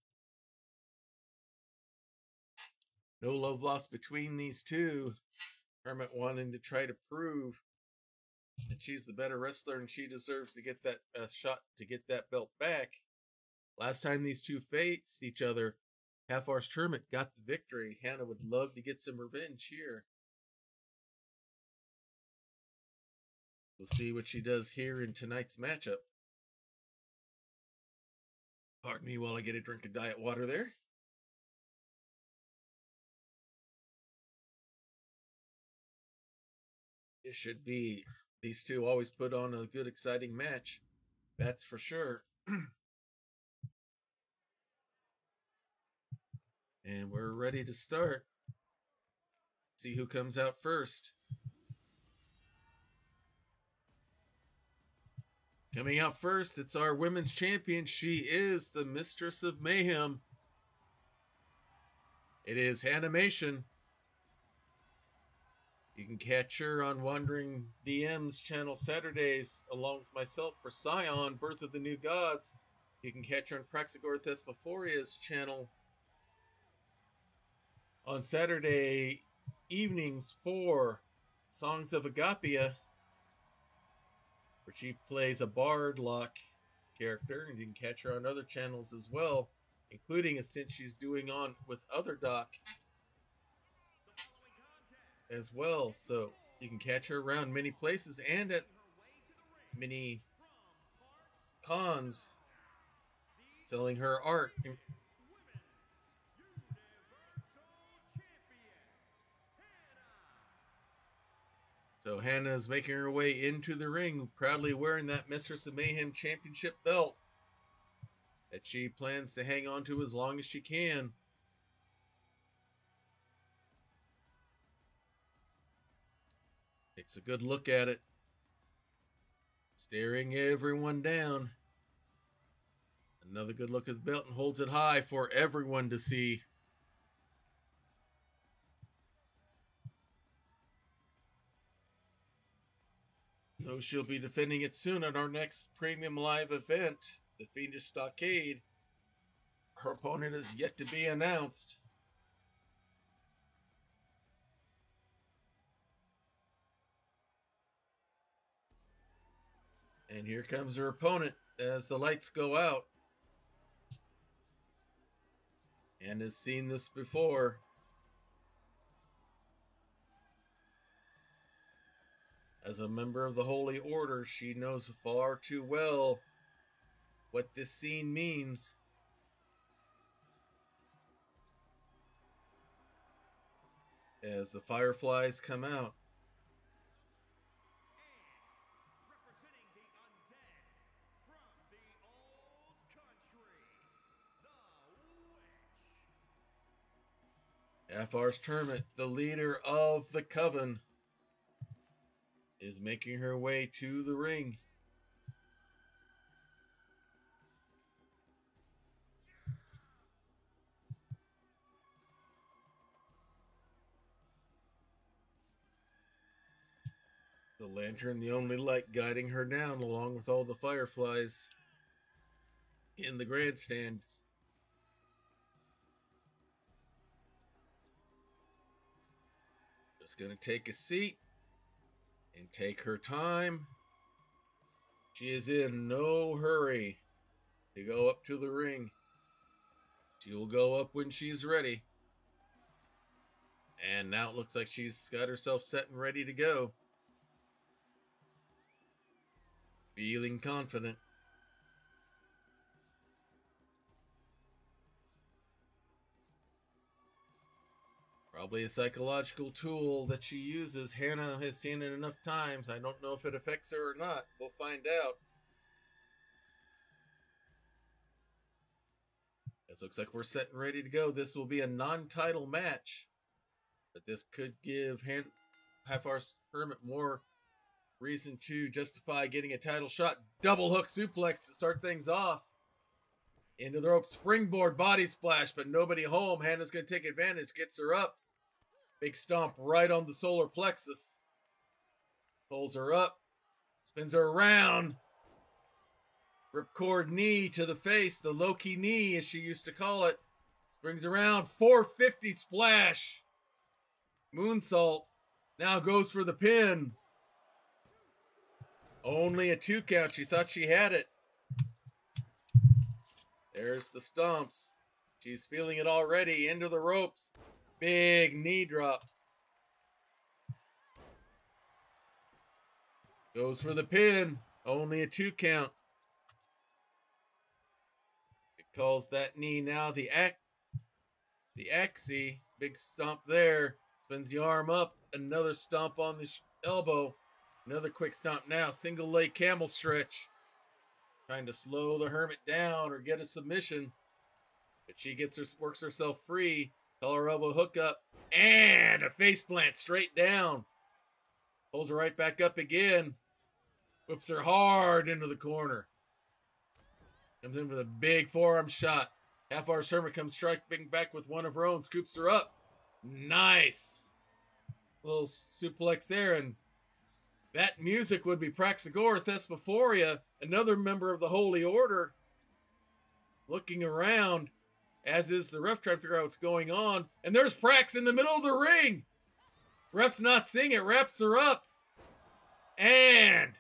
No love lost between these two. Hermit wanting to try to prove that she's the better wrestler and she deserves to get that shot to get that belt back. Last time these two faced each other, Half-Arsed Hermit got the victory. Hannah would love to get some revenge here. We'll see what she does here in tonight's matchup. Pardon me while I get a drink of diet water there. It should be. These two always put on a good, exciting match. That's for sure. And we're ready to start. See who comes out first. Coming out first, it's our women's champion. She is the Mistress of Mayhem. It is Hannahmation. You can catch her on Wandering DM's channel Saturdays, along with myself for Scion, Birth of the New Gods. You can catch her on Praxagor Thesmophoria's channel on Saturday evenings for Songs of Agapia, where she plays a bard lock character, and you can catch her on other channels as well, including a stint she's doing on with Other Doc as well. So you can catch her around many places and at many cons selling her art. So Hannah is making her way into the ring, proudly wearing that Mistress of Mayhem Championship belt that she plans to hang on to as long as she can. Takes a good look at it, staring everyone down. Another good look at the belt and holds it high for everyone to see. Though she'll be defending it soon at our next premium live event, the Fiendish Stockade. Her opponent is yet to be announced. And here comes her opponent as the lights go out. And has seen this before. As a member of the Holy Order, she knows far too well what this scene means. As the fireflies come out. Representing the undead from the old country, the witch. Half-Arsed Hermit, the leader of the Coven, is making her way to the ring. The lantern, the only light guiding her down, along with all the fireflies in the grandstands. Just gonna take a seat and take her time. She is in no hurry to go up to the ring. She will go up when she's ready. And now it looks like she's got herself set and ready to go. Feeling confident. Probably a psychological tool that she uses. Hannah has seen it enough times. I don't know if it affects her or not. We'll find out. It looks like we're set and ready to go. This will be a non-title match. But this could give Half-Arsed Hermit more reason to justify getting a title shot. Double hook suplex to start things off. Into the rope. Springboard body splash, but nobody home. Hannah's going to take advantage. Gets her up. Big stomp right on the solar plexus. Pulls her up. Spins her around. Ripcord knee to the face. The Loki knee, as she used to call it. Springs around. 450 splash. Moonsault. Now goes for the pin. Only a 2 count. She thought she had it. There's the stomps. She's feeling it already. Into the ropes. Big knee drop. Goes for the pin. Only a 2 count. It calls that knee now the axie. Big stomp there. Spins the arm up. Another stomp on the elbow. Another quick stomp now. Single leg camel stretch. Trying to slow the Hermit down or get a submission. But she works herself free. Collar elbow hook up. And a face plant straight down. Pulls her right back up again. Whips her hard into the corner. Comes in with a big forearm shot. Half-Arsed Hermit comes striking back with one of her own. Scoops her up. Nice. Little suplex there. And that music would be Praxagora Thesmophoria, another member of the Holy Order, looking around, as is the ref trying to figure out what's going on. And there's Prax in the middle of the ring. Ref's not seeing it, wraps her up. And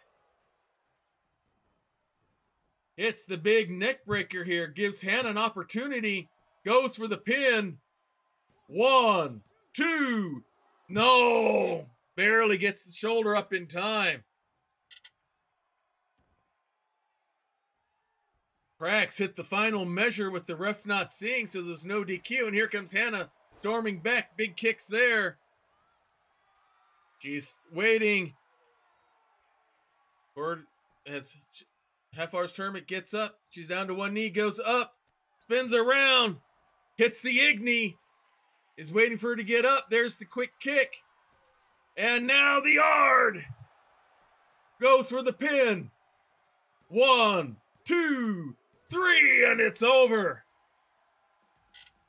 Hits the big neck breaker here. Gives Hannah an opportunity. Goes for the pin. 1, 2. No! Barely gets the shoulder up in time. Prax hit the final measure with the ref not seeing, so there's no DQ. And here comes Hannah storming back. Big kicks there. She's waiting. Kord as Half-Arsed Hermit gets up. She's down to one knee, goes up, spins around, hits the Igni. Is waiting for her to get up. There's the quick kick. And now the Yard goes for the pin. 1, 2, 3, and it's over.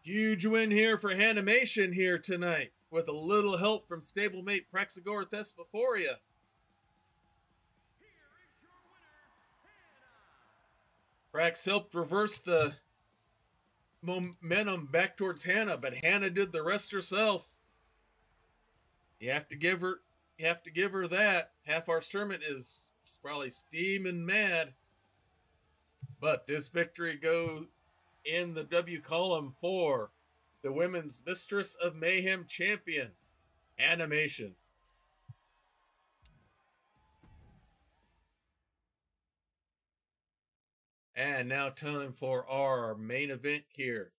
Huge win here for Hannahmation here tonight, with a little help from stablemate Praxagor Thespophoria. Prax helped reverse the momentum back towards Hannah, but Hannah did the rest herself. You have to give her that. Half-Arsed Hermit is probably steaming mad. But this victory goes in the W column for the Women's Mistress of Mayhem champion, Hannahmation. And now time for our main event here.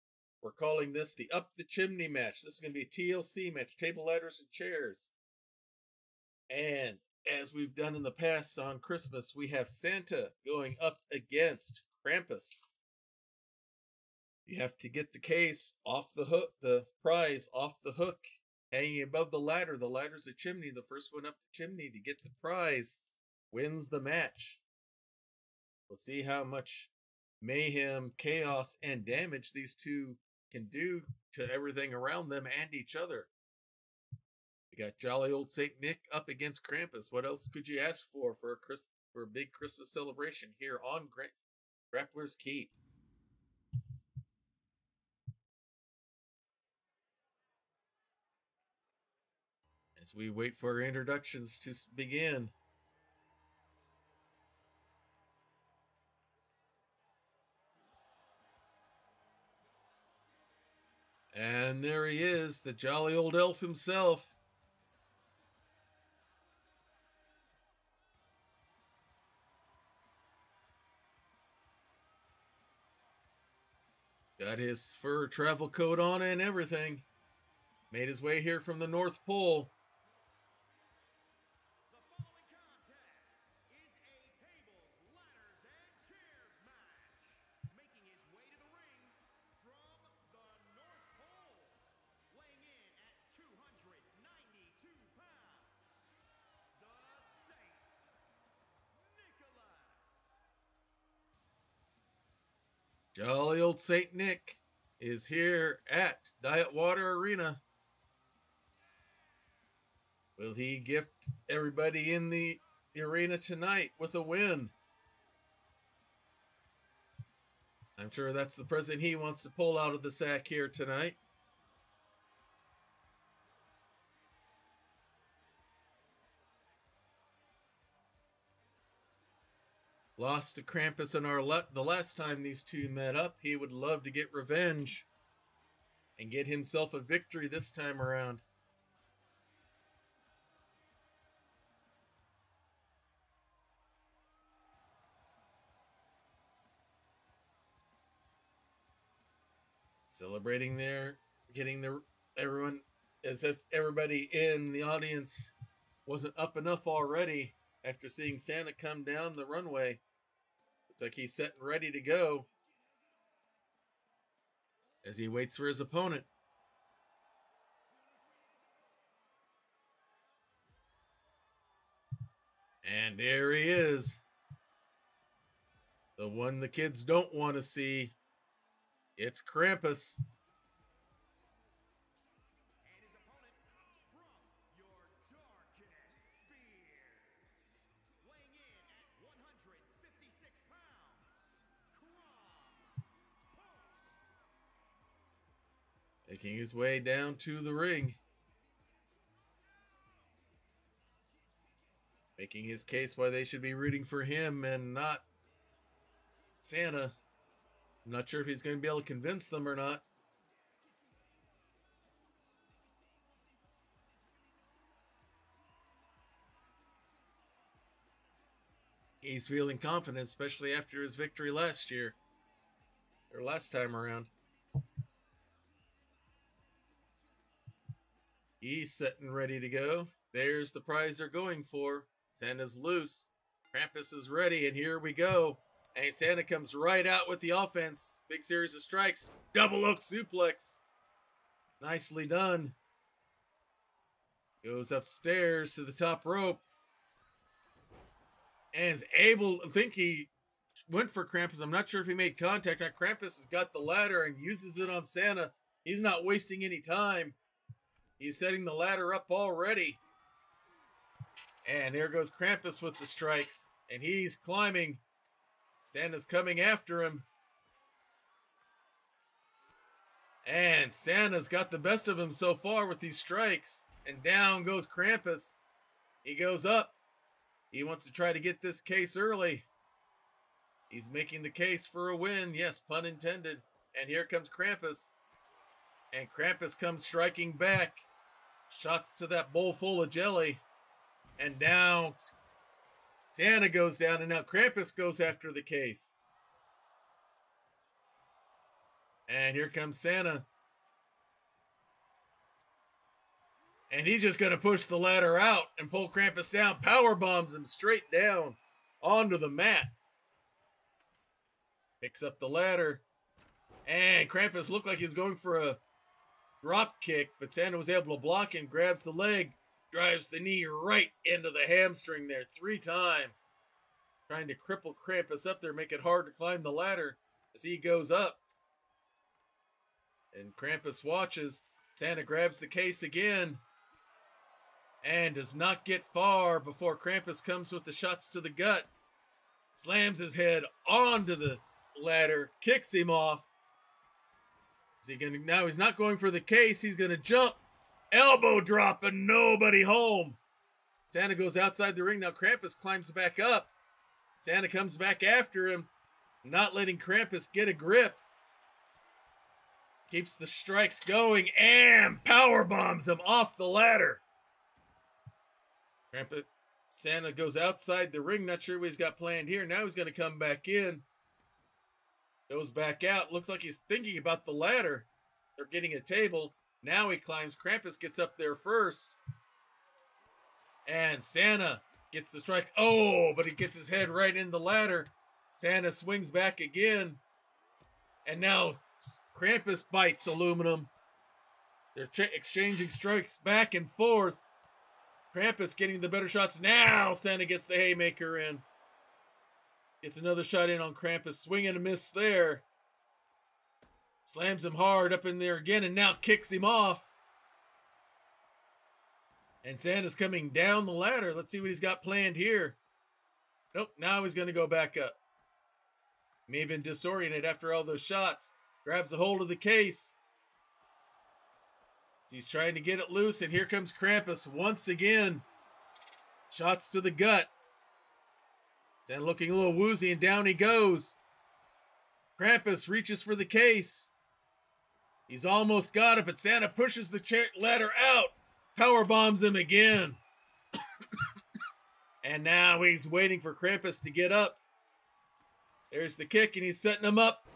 We're calling this the Up the Chimney match. This is going to be a TLC match, table, ladders, and chairs. And as we've done in the past on Christmas, we have Santa going up against Krampus. You have to get the case off the hook, the prize off the hook, hanging above the ladder. The ladder's a chimney. The first one up the chimney to get the prize wins the match. We'll see how much mayhem, chaos, and damage these two can do to everything around them and each other. We got jolly old Saint Nick up against Krampus. What else could you ask for a big Christmas celebration here on Grappler's Keep? As we wait for our introductions to begin. And there he is, the jolly old elf himself. Got his fur travel coat on and everything. Made his way here from the North Pole. The following contest is a tables, ladders, and chairs match. Making his way to the ring from the North Pole, weighing in at 292 pounds, the Saint Nicholas. Jolly old Saint Nick is here at Diet Water Arena. Will he gift everybody in the arena tonight with a win? I'm sure that's the present he wants to pull out of the sack here tonight. Lost to Krampus in the last time these two met up. He would love to get revenge and get himself a victory this time around. Celebrating there, getting everyone, as if everybody in the audience wasn't up enough already after seeing Santa come down the runway. It's like he's set and ready to go as he waits for his opponent. And there he is. The one the kids don't want to see. It's Krampus. And his opponent from your darkest fears, weighing in at 156 pounds, Krampus. Making his way down to the ring. Making his case why they should be rooting for him and not Santa. I'm not sure if he's going to be able to convince them or not. He's feeling confident, especially after his victory last year. Or last time around. He's set and ready to go. There's the prize they're going for. Santa's loose. Krampus is ready, and here we go. And Santa comes right out with the offense. Big series of strikes. Double oak suplex. Nicely done. Goes upstairs to the top rope. And is able, I think he went for Krampus. I'm not sure if he made contact. Now Krampus has got the ladder and uses it on Santa. He's not wasting any time. He's setting the ladder up already. And there goes Krampus with the strikes. And he's climbing. Santa's coming after him. And Santa's got the best of him so far with these strikes. And down goes Krampus. He goes up. He wants to try to get this case early. He's making the case for a win. Yes, pun intended. And here comes Krampus. And Krampus comes striking back. Shots to that bowl full of jelly. And down Santa goes down, and now Krampus goes after the case. And here comes Santa. And he's just going to push the ladder out and pull Krampus down. Power bombs him straight down onto the mat. Picks up the ladder. And Krampus looked like he was going for a drop kick, but Santa was able to block him, grabs the leg, drives the knee right into the hamstring there 3 times. Trying to cripple Krampus up there, make it hard to climb the ladder as he goes up. And Krampus watches. Santa grabs the case again. And does not get far before Krampus comes with the shots to the gut. Slams his head onto the ladder, kicks him off. Is he gonna, now he's not going for the case, he's gonna jump. Elbow drop and nobody home. Santa goes outside the ring. Now Krampus climbs back up. Santa comes back after him, not letting Krampus get a grip. Keeps the strikes going and power bombs him off the ladder. Krampus, Santa goes outside the ring. Not sure what he's got planned here. Now he's going to come back in. Goes back out. Looks like he's thinking about the ladder. They're getting a table. Now he climbs. Krampus gets up there first. And Santa gets the strike. Oh, but he gets his head right in the ladder. Santa swings back again. And now Krampus bites aluminum. They're exchanging strikes back and forth. Krampus getting the better shots. Now Santa gets the haymaker in. Gets another shot in on Krampus. Swing and a miss there. Slams him hard up in there again and now kicks him off. And Santa's coming down the ladder. Let's see what he's got planned here. Nope, now he's going to go back up. May have been disoriented after all those shots. Grabs a hold of the case. He's trying to get it loose, and here comes Krampus once again. Shots to the gut. Santa looking a little woozy, and down he goes. Krampus reaches for the case. He's almost got it, but Santa pushes the ladder out. Power bombs him again. And now he's waiting for Krampus to get up. There's the kick, and he's setting him up.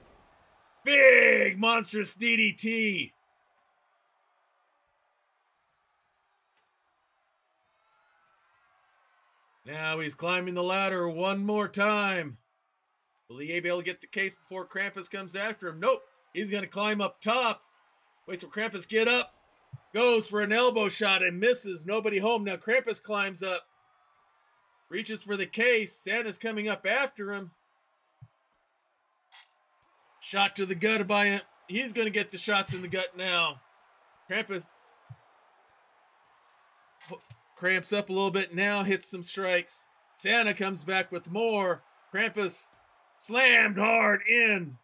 Big monstrous DDT. Now he's climbing the ladder one more time. Will he be able to get the case before Krampus comes after him? Nope. He's going to climb up top. Waits for Krampus get up. Goes for an elbow shot and misses. Nobody home. Now Krampus climbs up. Reaches for the case. Santa's coming up after him. Shot to the gut by him. He's going to get the shots in the gut now. Krampus cramps up a little bit now, hits some strikes. Santa comes back with more. Krampus slammed hard in.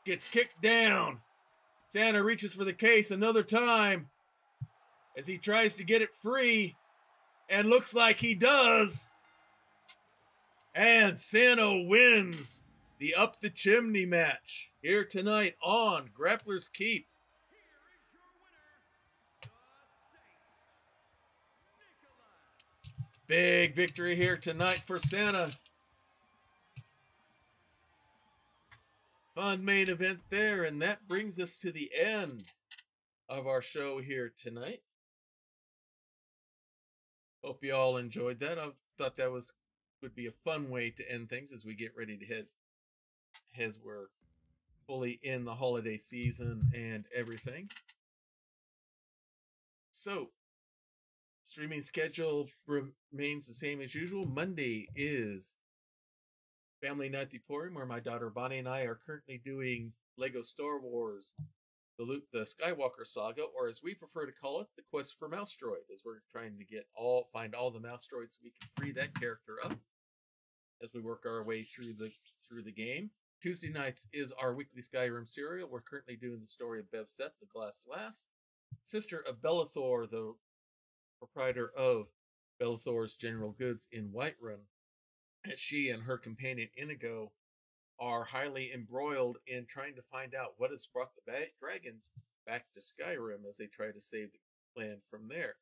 Gets kicked down. Santa reaches for the case another time as he tries to get it free. And looks like he does. And Santa wins the Up the Chimney match here tonight on Grappler's Keep. Big victory here tonight for Santa. Fun main event there, and that brings us to the end of our show here tonight. Hope you all enjoyed that. I thought that would be a fun way to end things as we get ready to head as we're fully in the holiday season and everything. So, streaming schedule remains the same as usual. Monday is Family Night at the Emporium, where my daughter Bonnie and I are currently doing Lego Star Wars, the Skywalker Saga, or as we prefer to call it, the Quest for Mouse Droid, as we're trying to find all the mouse droids so we can free that character up as we work our way through the game. Tuesday nights is our weekly Skyrim serial. We're currently doing the story of Bev Seth, the Glass Lass, sister of Bellathor, the proprietor of Bellathor's General Goods in Whiterun, as she and her companion Inigo are highly embroiled in trying to find out what has brought the dragons back to Skyrim as they try to save the land from there.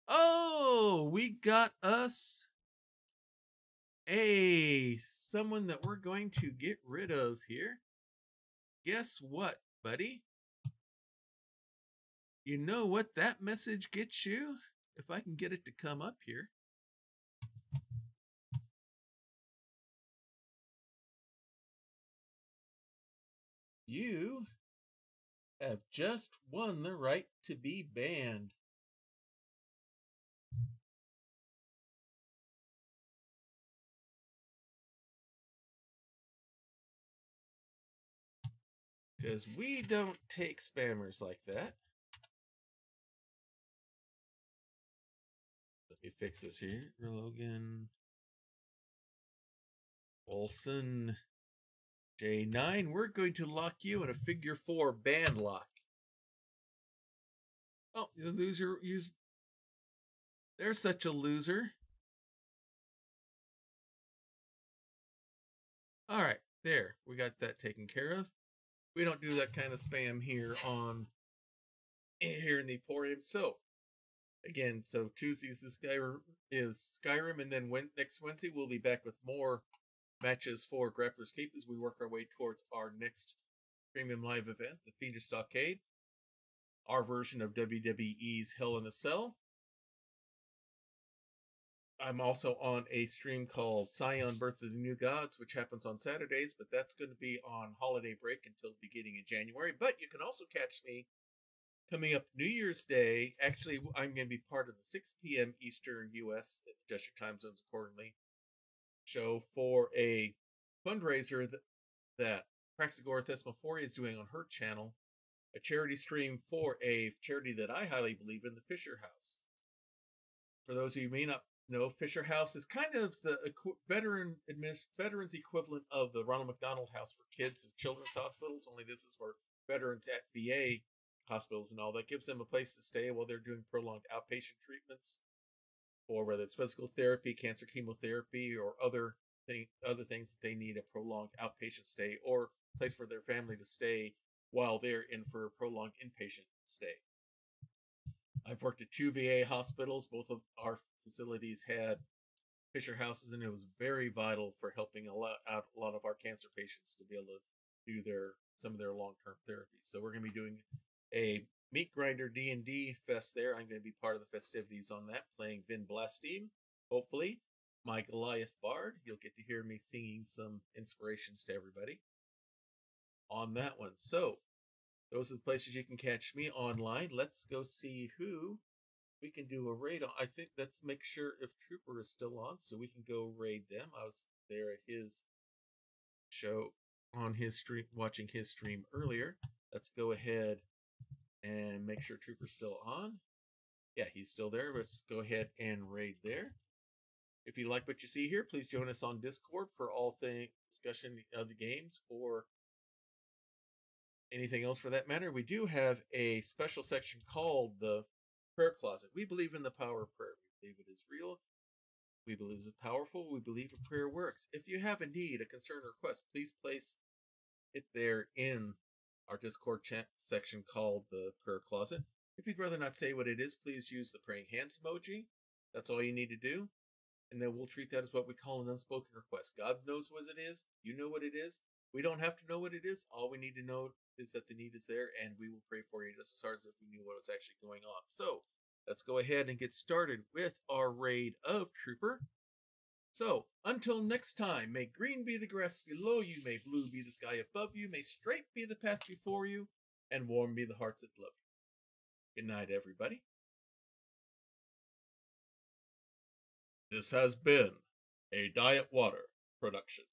Oh, we got us someone that we're going to get rid of here. Guess what, buddy? You know what that message gets you? If I can get it to come up here. You have just won the right to be banned. Because we don't take spammers like that. Let me fix this here. Logan Olson J9. We're going to lock you in a figure 4 band lock. Oh, the loser used. They're such a loser. All right, there. We got that taken care of. We don't do that kind of spam here in the Emporium. So, again, Tuesdays is Skyrim, and then next Wednesday we'll be back with more matches for Grappler's Keep as we work our way towards our next premium live event, the Fiendish Stockade, our version of WWE's Hell in a Cell. I'm also on a stream called Scion Birth of the New Gods, which happens on Saturdays, but that's going to be on holiday break until the beginning of January. But you can also catch me coming up New Year's Day. Actually, I'm going to be part of the 6 p.m. Eastern U.S., adjust your time zones accordingly, show for a fundraiser that Praxagora Thesmophoria is doing on her channel, a charity stream for a charity that I highly believe in, the Fisher House. For those of you who may not know, Fisher House is kind of the veterans equivalent of the Ronald McDonald House for Kids of Children's Hospitals, only this is for veterans at VA hospitals and all. That gives them a place to stay while they're doing prolonged outpatient treatments, or whether it's physical therapy, cancer chemotherapy, or other things that they need a prolonged outpatient stay, or place for their family to stay while they're in for a prolonged inpatient stay. I've worked at 2 VA hospitals. Both of our facilities had Fisher Houses, and it was very vital for helping out a lot of our cancer patients to be able to do some of their long-term therapies. So we're going to be doing a Meat Grinder D&D fest there. I'm going to be part of the festivities on that, playing Vin Blastine, hopefully. My Goliath Bard. You'll get to hear me singing some inspirations to everybody on that one. So those are the places you can catch me online. Let's go see who we can do a raid on. I think let's make sure if Trooper is still on so we can go raid them. I was there at his show on his stream, watching his stream earlier. Let's go ahead and make sure Trooper's still on. Yeah, he's still there. Let's go ahead and raid there. If you like what you see here, please join us on Discord for all things discussion of the games or anything else for that matter. We do have a special section called the Prayer Closet. We believe in the power of prayer. We believe it is real. We believe it's powerful. We believe a prayer works. If you have a need, a concern, or request, please place it there in our Discord chat section called the Prayer Closet. If you'd rather not say what it is, please use the praying hands emoji. That's all you need to do. And then we'll treat that as what we call an unspoken request. God knows what it is. You know what it is. We don't have to know what it is. All we need to know is that the need is there, and we will pray for you just as hard as if we knew what was actually going on. So let's go ahead and get started with our raid of Trooper. So, until next time, may green be the grass below you, may blue be the sky above you, may straight be the path before you, and warm be the hearts that love you. Good night, everybody. This has been a Diet Water production.